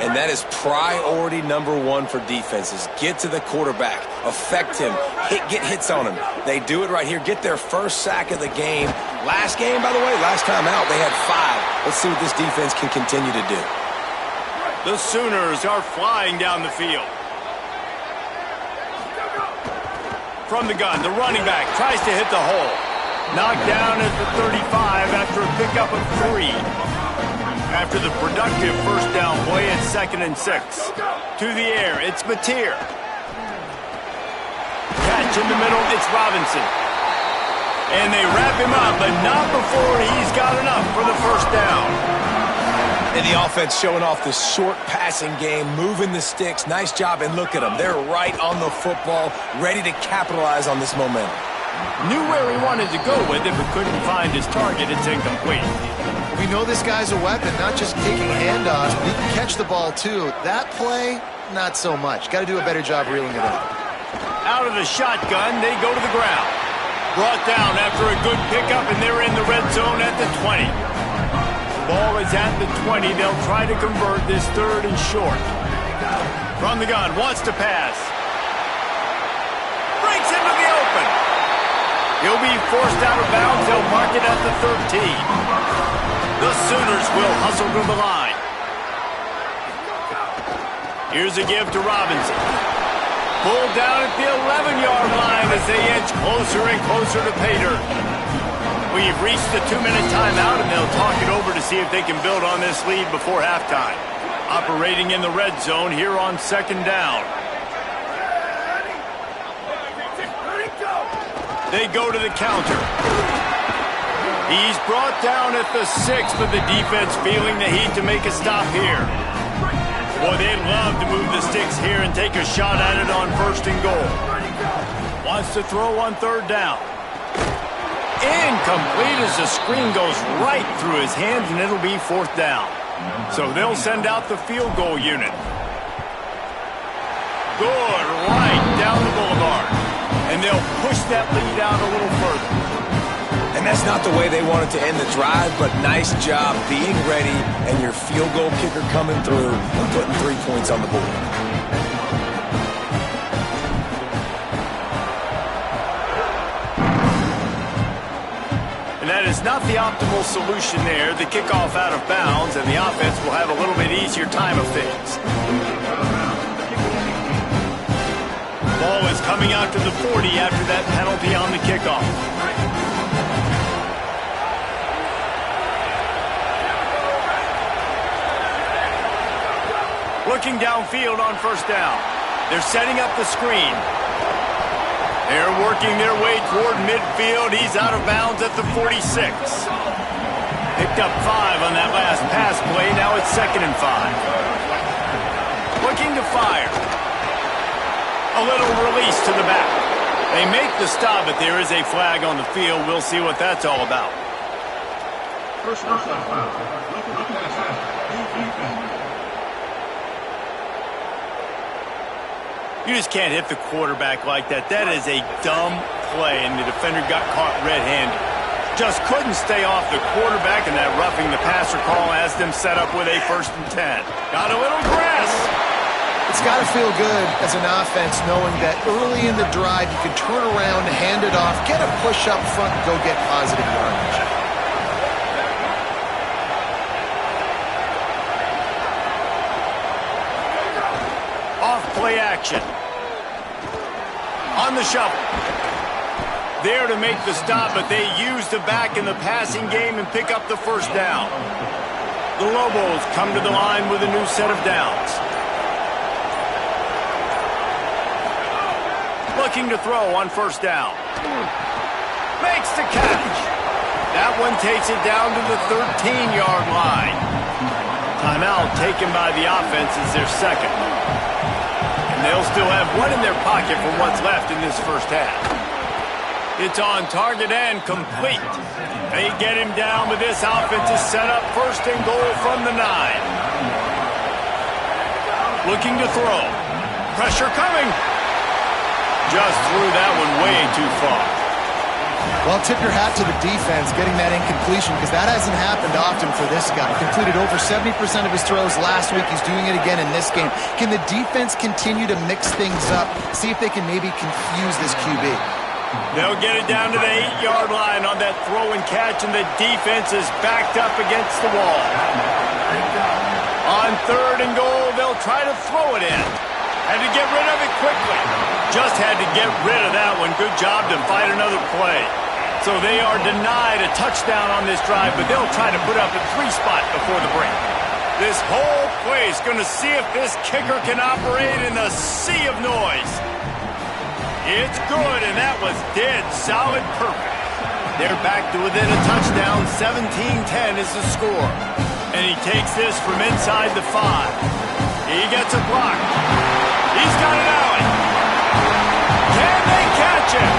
And that is priority number 1 for defenses. Get to the quarterback, affect him, get hits on him. They do it right here. Get their first sack of the game. Last game, by the way, last time out, they had 5. Let's see what this defense can continue to do. The Sooners are flying down the field. From the gun, the running back tries to hit the hole. Knocked down at the 35 after a pickup of 3. After the productive first down play, it's 2nd and 6. To the air, it's Mateer. Catch in the middle, it's Robinson. And they wrap him up, but not before he's got enough for the first down. And the offense showing off the short passing game, moving the sticks. Nice job, and look at them. They're right on the football, ready to capitalize on this momentum. Knew where he wanted to go with it, but couldn't find his target. It's incomplete. We know this guy's a weapon, not just kicking handoffs, but he can catch the ball too. That play, not so much. Got to do a better job reeling it in. Out of the shotgun, they go to the ground. Brought down after a good pickup, and they're in the red zone at the 20. Ball is at the 20. They'll try to convert this 3rd and short. From the gun, wants to pass. Breaks into the open. He'll be forced out of bounds. They'll mark it at the 13. The Sooners will hustle to the line. Here's a give to Robinson. Pulled down at the 11-yard line as they edge closer and closer to pay dirt. we've reached the 2-minute timeout, and they'll talk it over to see if they can build on this lead before halftime. Operating in the red zone here on 2nd down. They go to the counter. He's brought down at the 6, but the defense feeling the heat to make a stop here. Boy, they'd love to move the sticks here and take a shot at it on 1st and goal. Wants to throw on 3rd down. Incomplete as the screen goes right through his hands, and it'll be 4th down. So they'll send out the field goal unit. Good, right down the boulevard. And they'll push that lead out a little further. And that's not the way they wanted to end the drive, but nice job being ready and your field goal kicker coming through and putting 3 points on the board. And that is not the optimal solution there. The kickoff out of bounds, and the offense will have a little bit easier time of things. Ball is coming out to the 40 after that penalty on the kickoff. Looking downfield on 1st down. They're setting up the screen. They're working their way toward midfield. He's out of bounds at the 46. Picked up 5 on that last pass play. Now it's 2nd and 5. Looking to fire. A little release to the back. They make the stop, but there is a flag on the field. We'll see what that's all about. First down. You just can't hit the quarterback like that. That is a dumb play, and the defender got caught red-handed. Just couldn't stay off the quarterback, and that roughing the passer call has them set up with a 1st and 10. Got a little grass. It's got to feel good as an offense knowing that early in the drive you can turn around, hand it off, get a push up front, and go get positive yardage. Play action. On the shuffle. There to make the stop, but they use the back in the passing game and pick up the 1st down. The Lobos come to the line with a new set of downs. Looking to throw on 1st down. Makes the catch. That one takes it down to the 13-yard line. Timeout taken by the offense is their 2nd. They'll still have 1 in their pocket for what's left in this 1st half. It's on target and complete. They get him down, but this offense is set up 1st and goal from the 9. Looking to throw. Pressure coming. Just threw that one way too far. Well, tip your hat to the defense getting that incompletion, because that hasn't happened often for this guy. Completed over 70% of his throws last week. He's doing it again in this game. Can the defense continue to mix things up? See if they can maybe confuse this QB. They'll get it down to the 8-yard line on that throw and catch, and the defense is backed up against the wall. On 3rd and goal, they'll try to throw it in. Had to get rid of it quickly. Just had to get rid of that one. Good job to fight another play. So they are denied a touchdown on this drive, but they'll try to put up a 3 spot before the break. This whole play is going to see if this kicker can operate in the sea of noise. It's good, and that was dead solid perfect. They're back to within a touchdown. 17-10 is the score. And he takes this from inside the 5. He gets a block. He's got an alley. Can they catch him?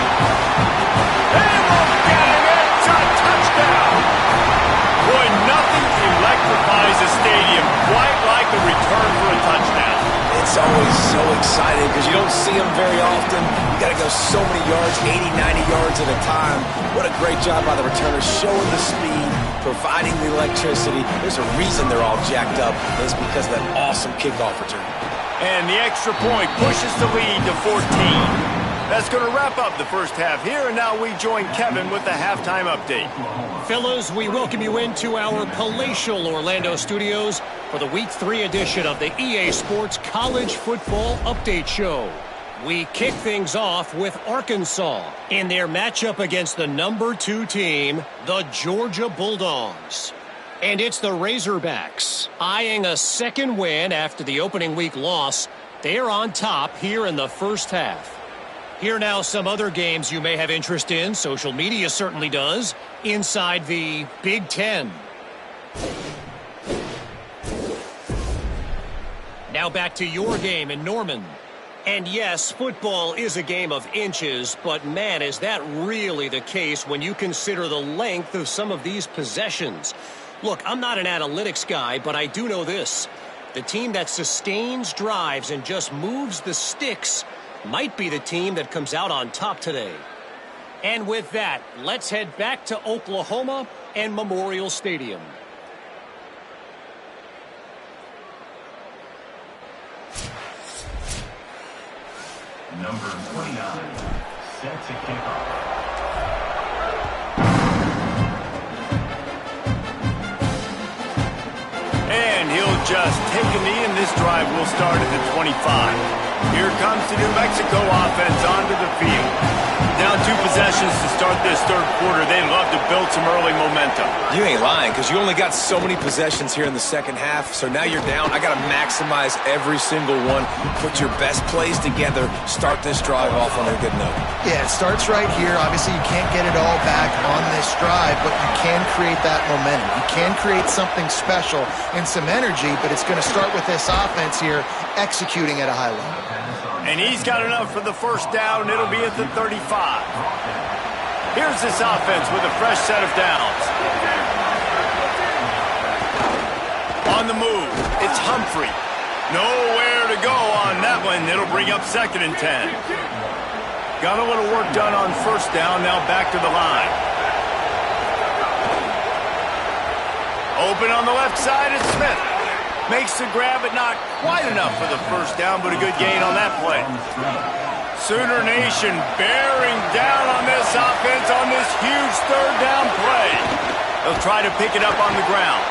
They won't get him. It's a touchdown. Boy, nothing electrifies a stadium quite like a return for a touchdown. It's always so exciting because you don't see them very often. You got to go so many yards, 80, 90 yards at a time. What a great job by the returners, showing the speed, providing the electricity. There's a reason they're all jacked up. It's because of that awesome kickoff return. And the extra point pushes the lead to 14. That's going to wrap up the 1st half here, and now we join Kevin with the halftime update. Fellas, we welcome you into our palatial Orlando studios for the Week 3 edition of the EA Sports College Football Update Show. We kick things off with Arkansas in their matchup against the number 2 team, the Georgia Bulldogs. And it's the Razorbacks, eyeing a second win after the opening week loss. They're on top here in the first half. Here now some other games you may have interest in. Social media certainly does. Inside the Big Ten. Now back to your game in Norman. And yes, football is a game of inches, but man, is that really the case when you consider the length of some of these possessions. Look, I'm not an analytics guy, but I do know this. The team that sustains drives and just moves the sticks might be the team that comes out on top today. And with that, let's head back to Oklahoma and Memorial Stadium. Number 29, set to kick off. And he'll just take a knee, and this drive will start at the 25. Here comes the New Mexico offense onto the field. Down 2 possessions to start this third quarter. They'd love to build some early momentum. You ain't lying, because you only got so many possessions here in the second half, so now you're down. I got to maximize every single one. Put your best plays together. Start this drive off on a good note. Yeah, it starts right here. Obviously, you can't get it all back on this drive, but you can create that momentum. You can create something special and some energy, but it's going to start with this offense here executing at a high level. And he's got enough for the first down. It'll be at the 35. Here's this offense with a fresh set of downs. On the move, it's Humphrey. Nowhere to go on that one. It'll bring up 2nd and 10. Got a little work done on first down. Now back to the line. Open on the left side, it's Smith. Makes the grab, but not quite enough for the first down, but a good gain on that play. Sooner Nation bearing down on this offense on this huge third down play. They'll try to pick it up on the ground.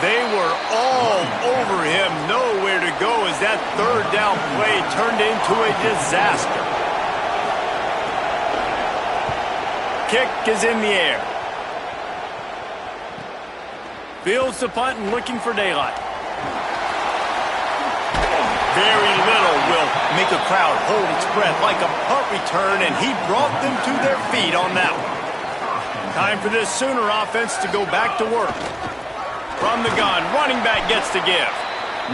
They were all over him, nowhere to go as that third down play turned into a disaster. Kick is in the air. Fields the punt and looking for daylight. Very little will make a crowd hold its breath like a punt return, and he brought them to their feet on that one. Time for this Sooner offense to go back to work. From the gun, running back gets the give.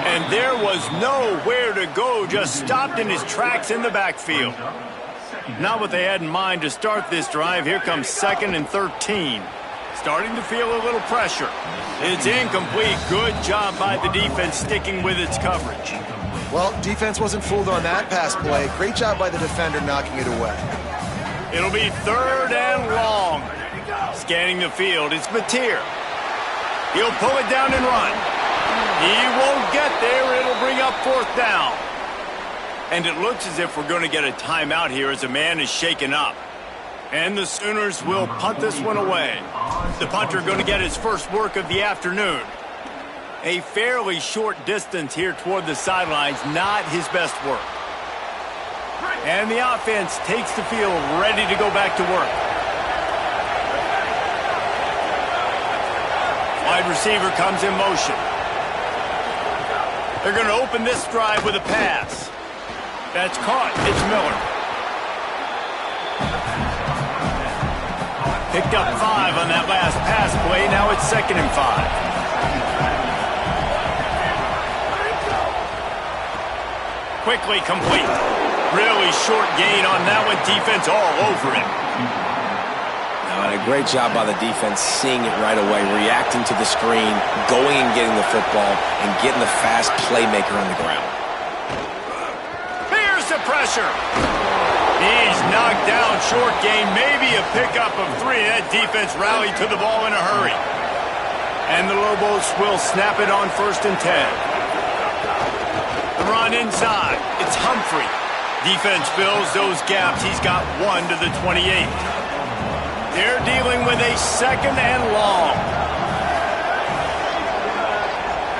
And there was nowhere to go, just stopped in his tracks in the backfield. Not what they had in mind to start this drive. Here comes 2nd and 13. Starting to feel a little pressure. It's incomplete. Good job by the defense sticking with its coverage. Well, defense wasn't fooled on that pass play. Great job by the defender knocking it away. It'll be 3rd and long. Scanning the field, it's Mateer. He'll pull it down and run. He won't get there. It'll bring up 4th down. And it looks as if we're going to get a timeout here as a man is shaken up. And the Sooners will punt this one away. The punter going to get his first work of the afternoon. A fairly short distance here toward the sidelines, not his best work. And the offense takes the field, ready to go back to work. Wide receiver comes in motion. They're going to open this drive with a pass. That's caught. It's Miller. Picked up 5 on that last pass play. Now it's 2nd and 5. Quickly complete. Really short gain on that one. Defense all over him. And a great job by the defense seeing it right away, reacting to the screen, going and getting the football, and getting the fast playmaker on the ground. Here's the pressure. He's knocked down, short gain, maybe a pickup of 3. That defense rallied to the ball in a hurry. And the Lobos will snap it on 1st and 10. The run inside. It's Humphrey. Defense fills those gaps. He's got 1 to the 28. They're dealing with a 2nd and long.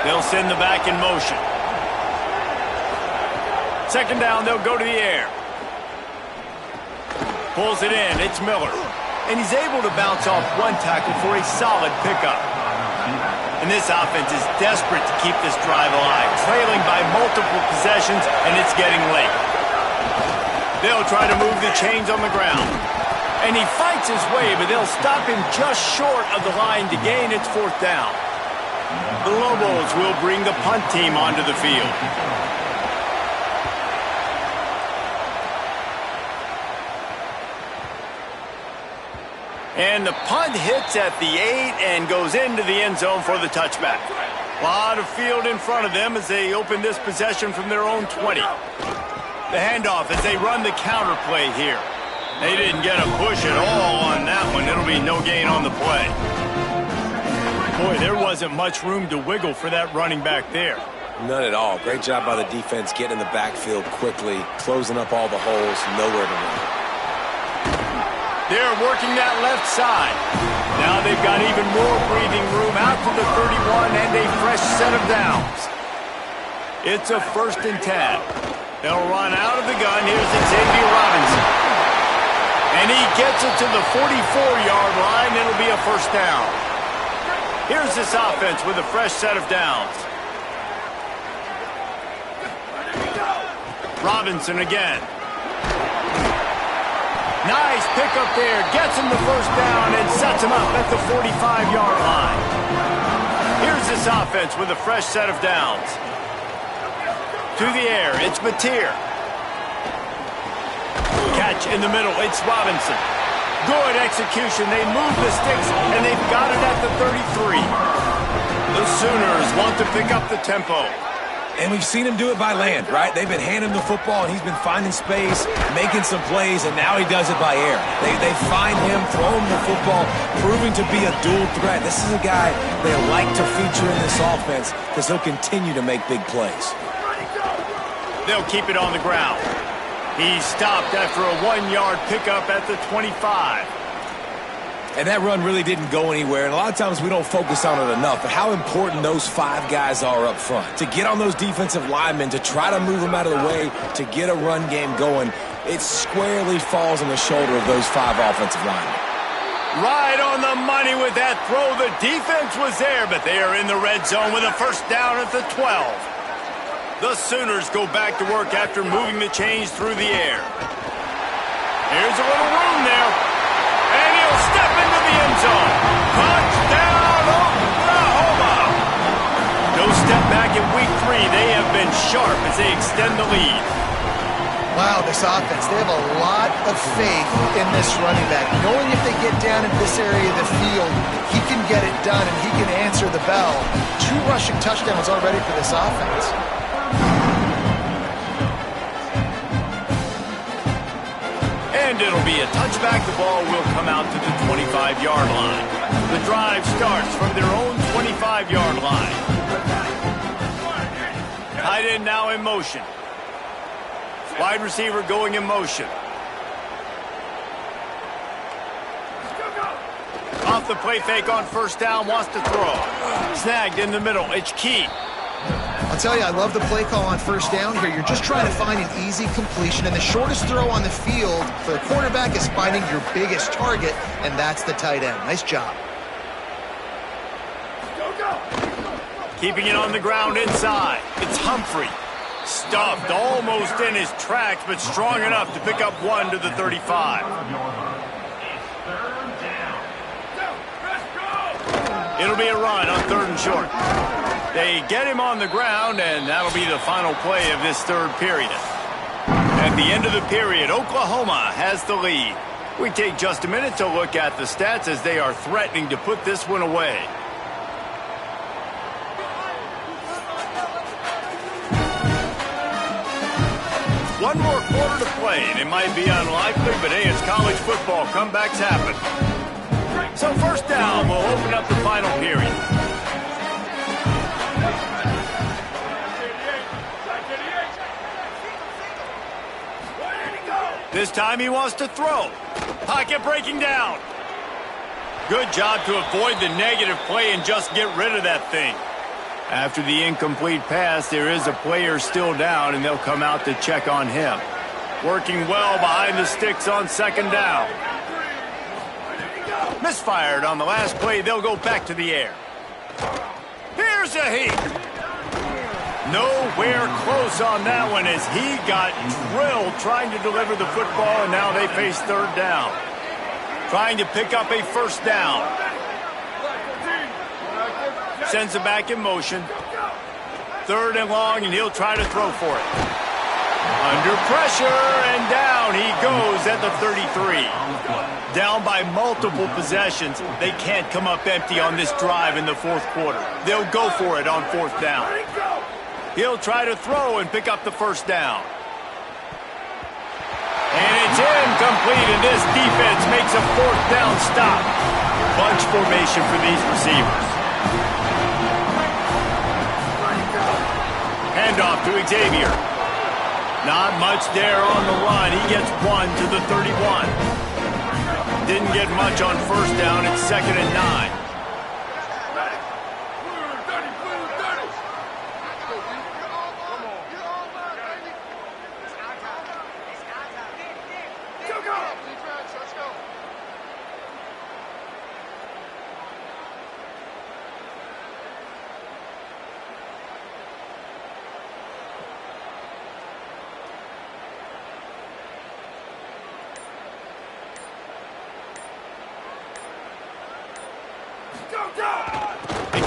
They'll send the back in motion. 2nd down, they'll go to the air. Pulls it in. It's Miller. And he's able to bounce off one tackle for a solid pickup. And this offense is desperate to keep this drive alive, trailing by multiple possessions, and it's getting late. They'll try to move the chains on the ground. And he fights his way, but they'll stop him just short of the line to gain its fourth down. The Lobos will bring the punt team onto the field. And the punt hits at the 8 and goes into the end zone for the touchback. A lot of field in front of them as they open this possession from their own 20. The handoff as they run the counter play here. They didn't get a push at all on that one. It'll be no gain on the play. Boy, there wasn't much room to wiggle for that running back there. None at all. Great job by the defense getting in the backfield quickly, closing up all the holes, nowhere to run. They're working that left side. Now they've got even more breathing room out to the 31 and a fresh set of downs. It's a 1st and 10. They'll run out of the gun. Here's Xavier Robinson. And he gets it to the 44-yard line. It'll be a 1st down. Here's this offense with a fresh set of downs. Robinson again. Nice pickup there. Gets him the 1st down and sets him up at the 45-yard line. Here's this offense with a fresh set of downs. To the air, it's Mateer. Catch in the middle, it's Robinson. Good execution. They move the sticks, and they've got it at the 33. The Sooners want to pick up the tempo. And we've seen him do it by land, right? They've been handing him the football, and he's been finding space, making some plays, and now he does it by air. They find him, throw him the football, proving to be a dual threat. This is a guy they like to feature in this offense because he'll continue to make big plays. They'll keep it on the ground. He stopped after a 1-yard pickup at the 25. And that run really didn't go anywhere, and a lot of times we don't focus on it enough, but how important those 5 guys are up front. To get on those defensive linemen, to try to move them out of the way, to get a run game going, it squarely falls on the shoulder of those 5 offensive linemen. Right on the money with that throw. The defense was there, but they are in the red zone with a 1st down at the 12. The Sooners go back to work after moving the chains through the air. Here's a little room there. And he'll step into the end zone. Touchdown, Oklahoma! No step back in week 3. They have been sharp as they extend the lead. Wow, this offense, they have a lot of faith in this running back. Knowing if they get down in this area of the field, he can get it done and he can answer the bell. 2 rushing touchdowns already for this offense. And it'll be a touchback. The ball will come out to the 25-yard line. The drive starts from their own 25-yard line. Tight end now in motion. Wide receiver going in motion. Off the play fake on 1st down, wants to throw. Snagged in the middle, it's Key. I'll tell you, I love the play call on 1st down here. You're just trying to find an easy completion, and the shortest throw on the field for the quarterback is finding your biggest target, and that's the tight end. Nice job. Keeping it on the ground inside. It's Humphrey. Stuffed almost in his tracks, but strong enough to pick up 1 to the 35. It'll be a run on 3rd and short. They get him on the ground, and that'll be the final play of this 3rd period. At the end of the period, Oklahoma has the lead. We take just a minute to look at the stats as they are threatening to put this one away. One more quarter to play, and it might be unlikely, but hey, it's college football. Comebacks happen. So 1st down will open up the final period. This time he wants to throw. Pocket breaking down. Good job to avoid the negative play and just get rid of that thing. After the incomplete pass, there is a player still down, and they'll come out to check on him. Working well behind the sticks on second down. Misfired on the last play. They'll go back to the air. Here's a heat. Nowhere close on that one as he got drilled trying to deliver the football, and now they face third down. Trying to pick up a first down. Sends it back in motion. Third and long, and he'll try to throw for it. Under pressure, and down he goes at the 33. Down by multiple possessions. They can't come up empty on this drive in the fourth quarter. They'll go for it on fourth down. He'll try to throw and pick up the first down. And it's incomplete, and this defense makes a fourth down stop. Bunch formation for these receivers. Handoff to Xavier. Not much there on the run. He gets one to the 31. Didn't get much on first down. It's 2nd and 9.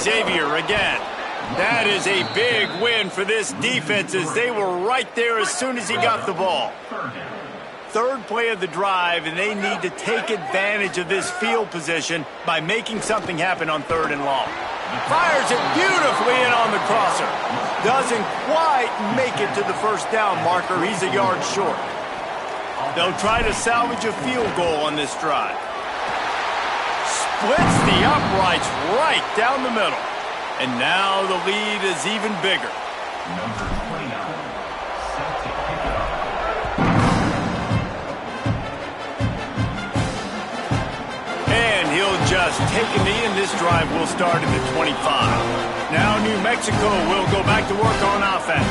Xavier again. That is a big win for this defense as they were right there as soon as he got the ball. Third play of the drive, and they need to take advantage of this field position by making something happen on third and long. Fires it beautifully in on the crosser. Doesn't quite make it to the first down marker. He's a yard short. They'll try to salvage a field goal on this drive. Splits the uprights right down the middle. And now the lead is even bigger. Number 29, set to kick off. And he'll just take a knee, and this drive will start at the 25. Now New Mexico will go back to work on offense.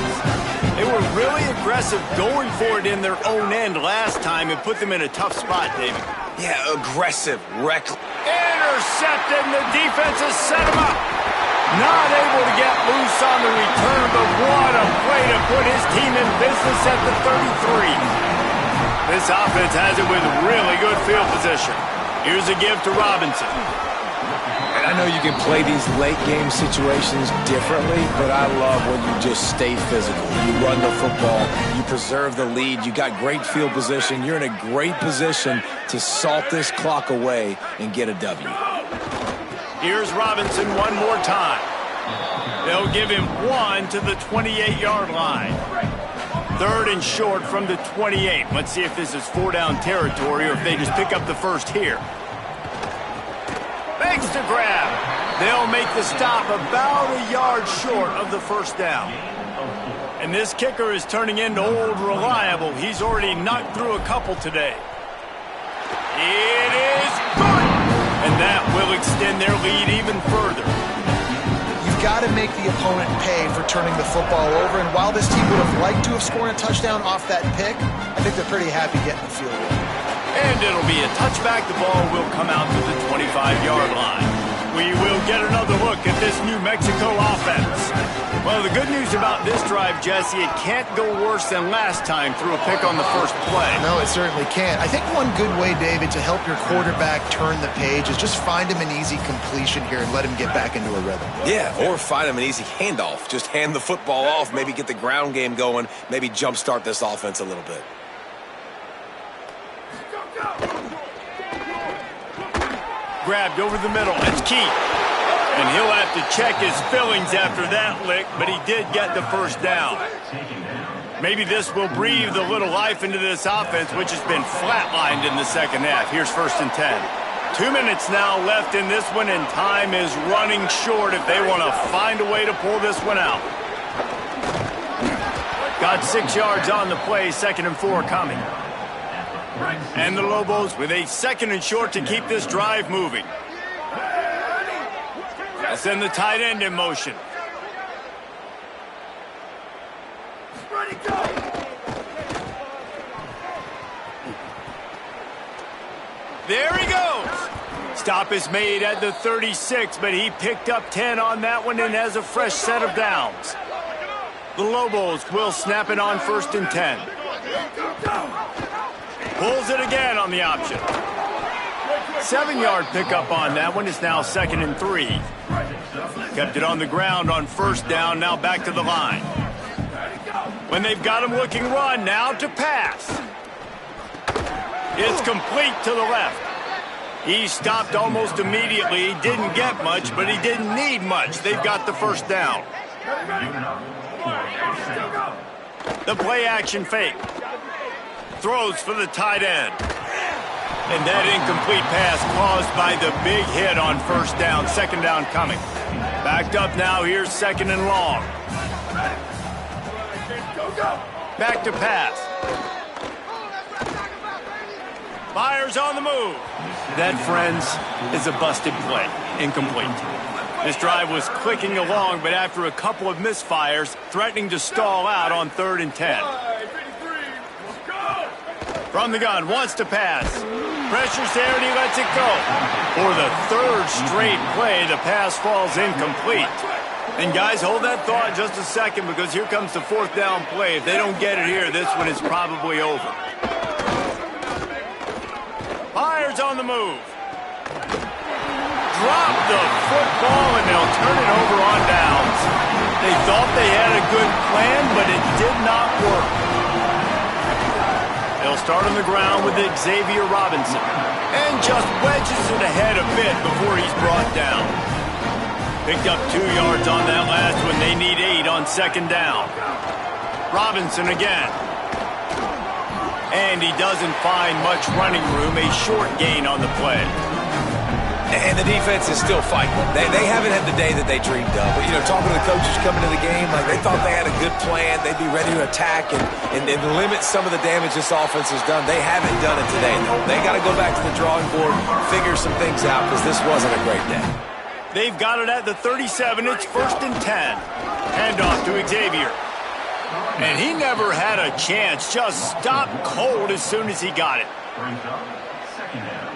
They were really aggressive going for it in their own end last time and put them in a tough spot, David. Yeah, aggressive, reckless. Intercepted, and the defense has set him up. Not able to get loose on the return, but what a play to put his team in business at the 33. This offense has it with really good field position. Here's a give to Robinson. And I know you can play these late game situations differently, but I love when you just stay physical. You run the football, you preserve the lead, you got great field position, you're in a great position to salt this clock away and get a W. Here's Robinson one more time. They'll give him one to the 28-yard line. Third and short from the 28. Let's see if this is four-down territory or if they just pick up the first here. Begs to grab. They'll make the stop about a yard short of the first down. And this kicker is turning into old reliable. He's already knocked through a couple today. It is good! And that will extend their lead even further. You've got to make the opponent pay for turning the football over, and while this team would have liked to have scored a touchdown off that pick, I think they're pretty happy getting the field goal. And it'll be a touchback. The ball will come out to the 25-yard line. We will get another look at this New Mexico offense. Well, the good news about this drive, Jesse, it can't go worse than last time through a pick on the first play. No, it certainly can't. I think one good way, David, to help your quarterback turn the page is just find him an easy completion here and let him get back into a rhythm. Yeah, or find him an easy handoff. Just hand the football off, maybe get the ground game going, maybe jumpstart this offense a little bit. Grabbed over the middle. That's key. And he'll have to check his fillings after that lick, but he did get the first down. Maybe this will breathe a little life into this offense, which has been flatlined in the second half. Here's 1st and 10. 2 minutes now left in this one, and time is running short if they want to find a way to pull this one out. Got 6 yards on the play, 2nd and 4 coming. And the Lobos with a 2nd and short to keep this drive moving. They'll send the tight end in motion. There he goes. Stop is made at the 36, but he picked up 10 on that one and has a fresh set of downs. The Lobos will snap it on 1st and 10. Pulls it again on the option. 7-yard pickup on that one. Is now 2nd and 3. Kept it on the ground on 1st down, now back to the line. When they've got him looking run, now to pass. It's complete to the left. He stopped almost immediately. He didn't get much, but he didn't need much. They've got the 1st down. The play action fake. Throws for the tight end. And that incomplete pass caused by the big hit on 1st down. 2nd down coming. Backed up now. Here's 2nd and long. Back to pass. Fires on the move. That, friends, is a busted play. Incomplete. This drive was clicking along, but after a couple of misfires, threatening to stall out on 3rd and 10. From the gun, wants to pass. Pressure's there, and he lets it go. For the 3rd straight play, the pass falls incomplete. And guys, hold that thought just a second, because here comes the 4th down play. If they don't get it here, this one is probably over. Fires on the move. Drop the football, and they'll turn it over on downs. They thought they had a good plan, but it did not work. They'll start on the ground with Xavier Robinson. And just wedges it ahead a bit before he's brought down. Picked up 2 yards on that last one. They need 8 on 2nd down. Robinson again. And he doesn't find much running room. A short gain on the play. And the defense is still fighting. They haven't had the day that they dreamed of. But, you know, talking to the coaches coming to the game, like they thought they had a good plan. They'd be ready to attack and limit some of the damage this offense has done. They haven't done it today, though. They got to go back to the drawing board, figure some things out, because this wasn't a great day. They've got it at the 37. It's 1st and 10. Handoff to Xavier. And he never had a chance. Just stopped cold as soon as he got it. Brings up 2nd down.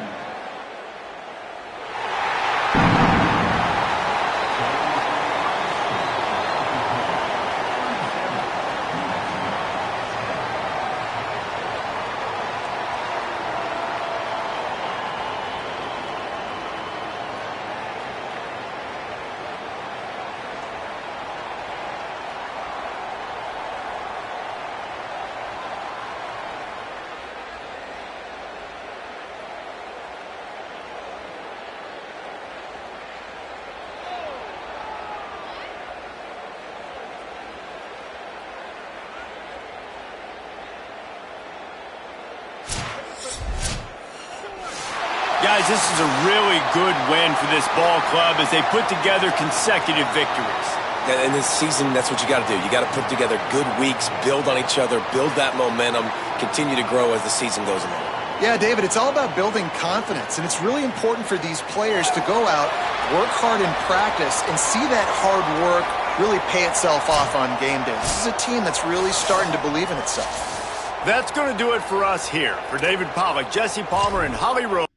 Guys, this is a really good win for this ball club as they put together consecutive victories. Yeah, in this season, that's what you got to do. You got to put together good weeks, build on each other, build that momentum, continue to grow as the season goes along. Yeah, David, it's all about building confidence, and it's really important for these players to go out, work hard in practice, and see that hard work really pay itself off on game day. This is a team that's really starting to believe in itself. That's going to do it for us here. For David Pollack, Jesse Palmer, and Holly Rose.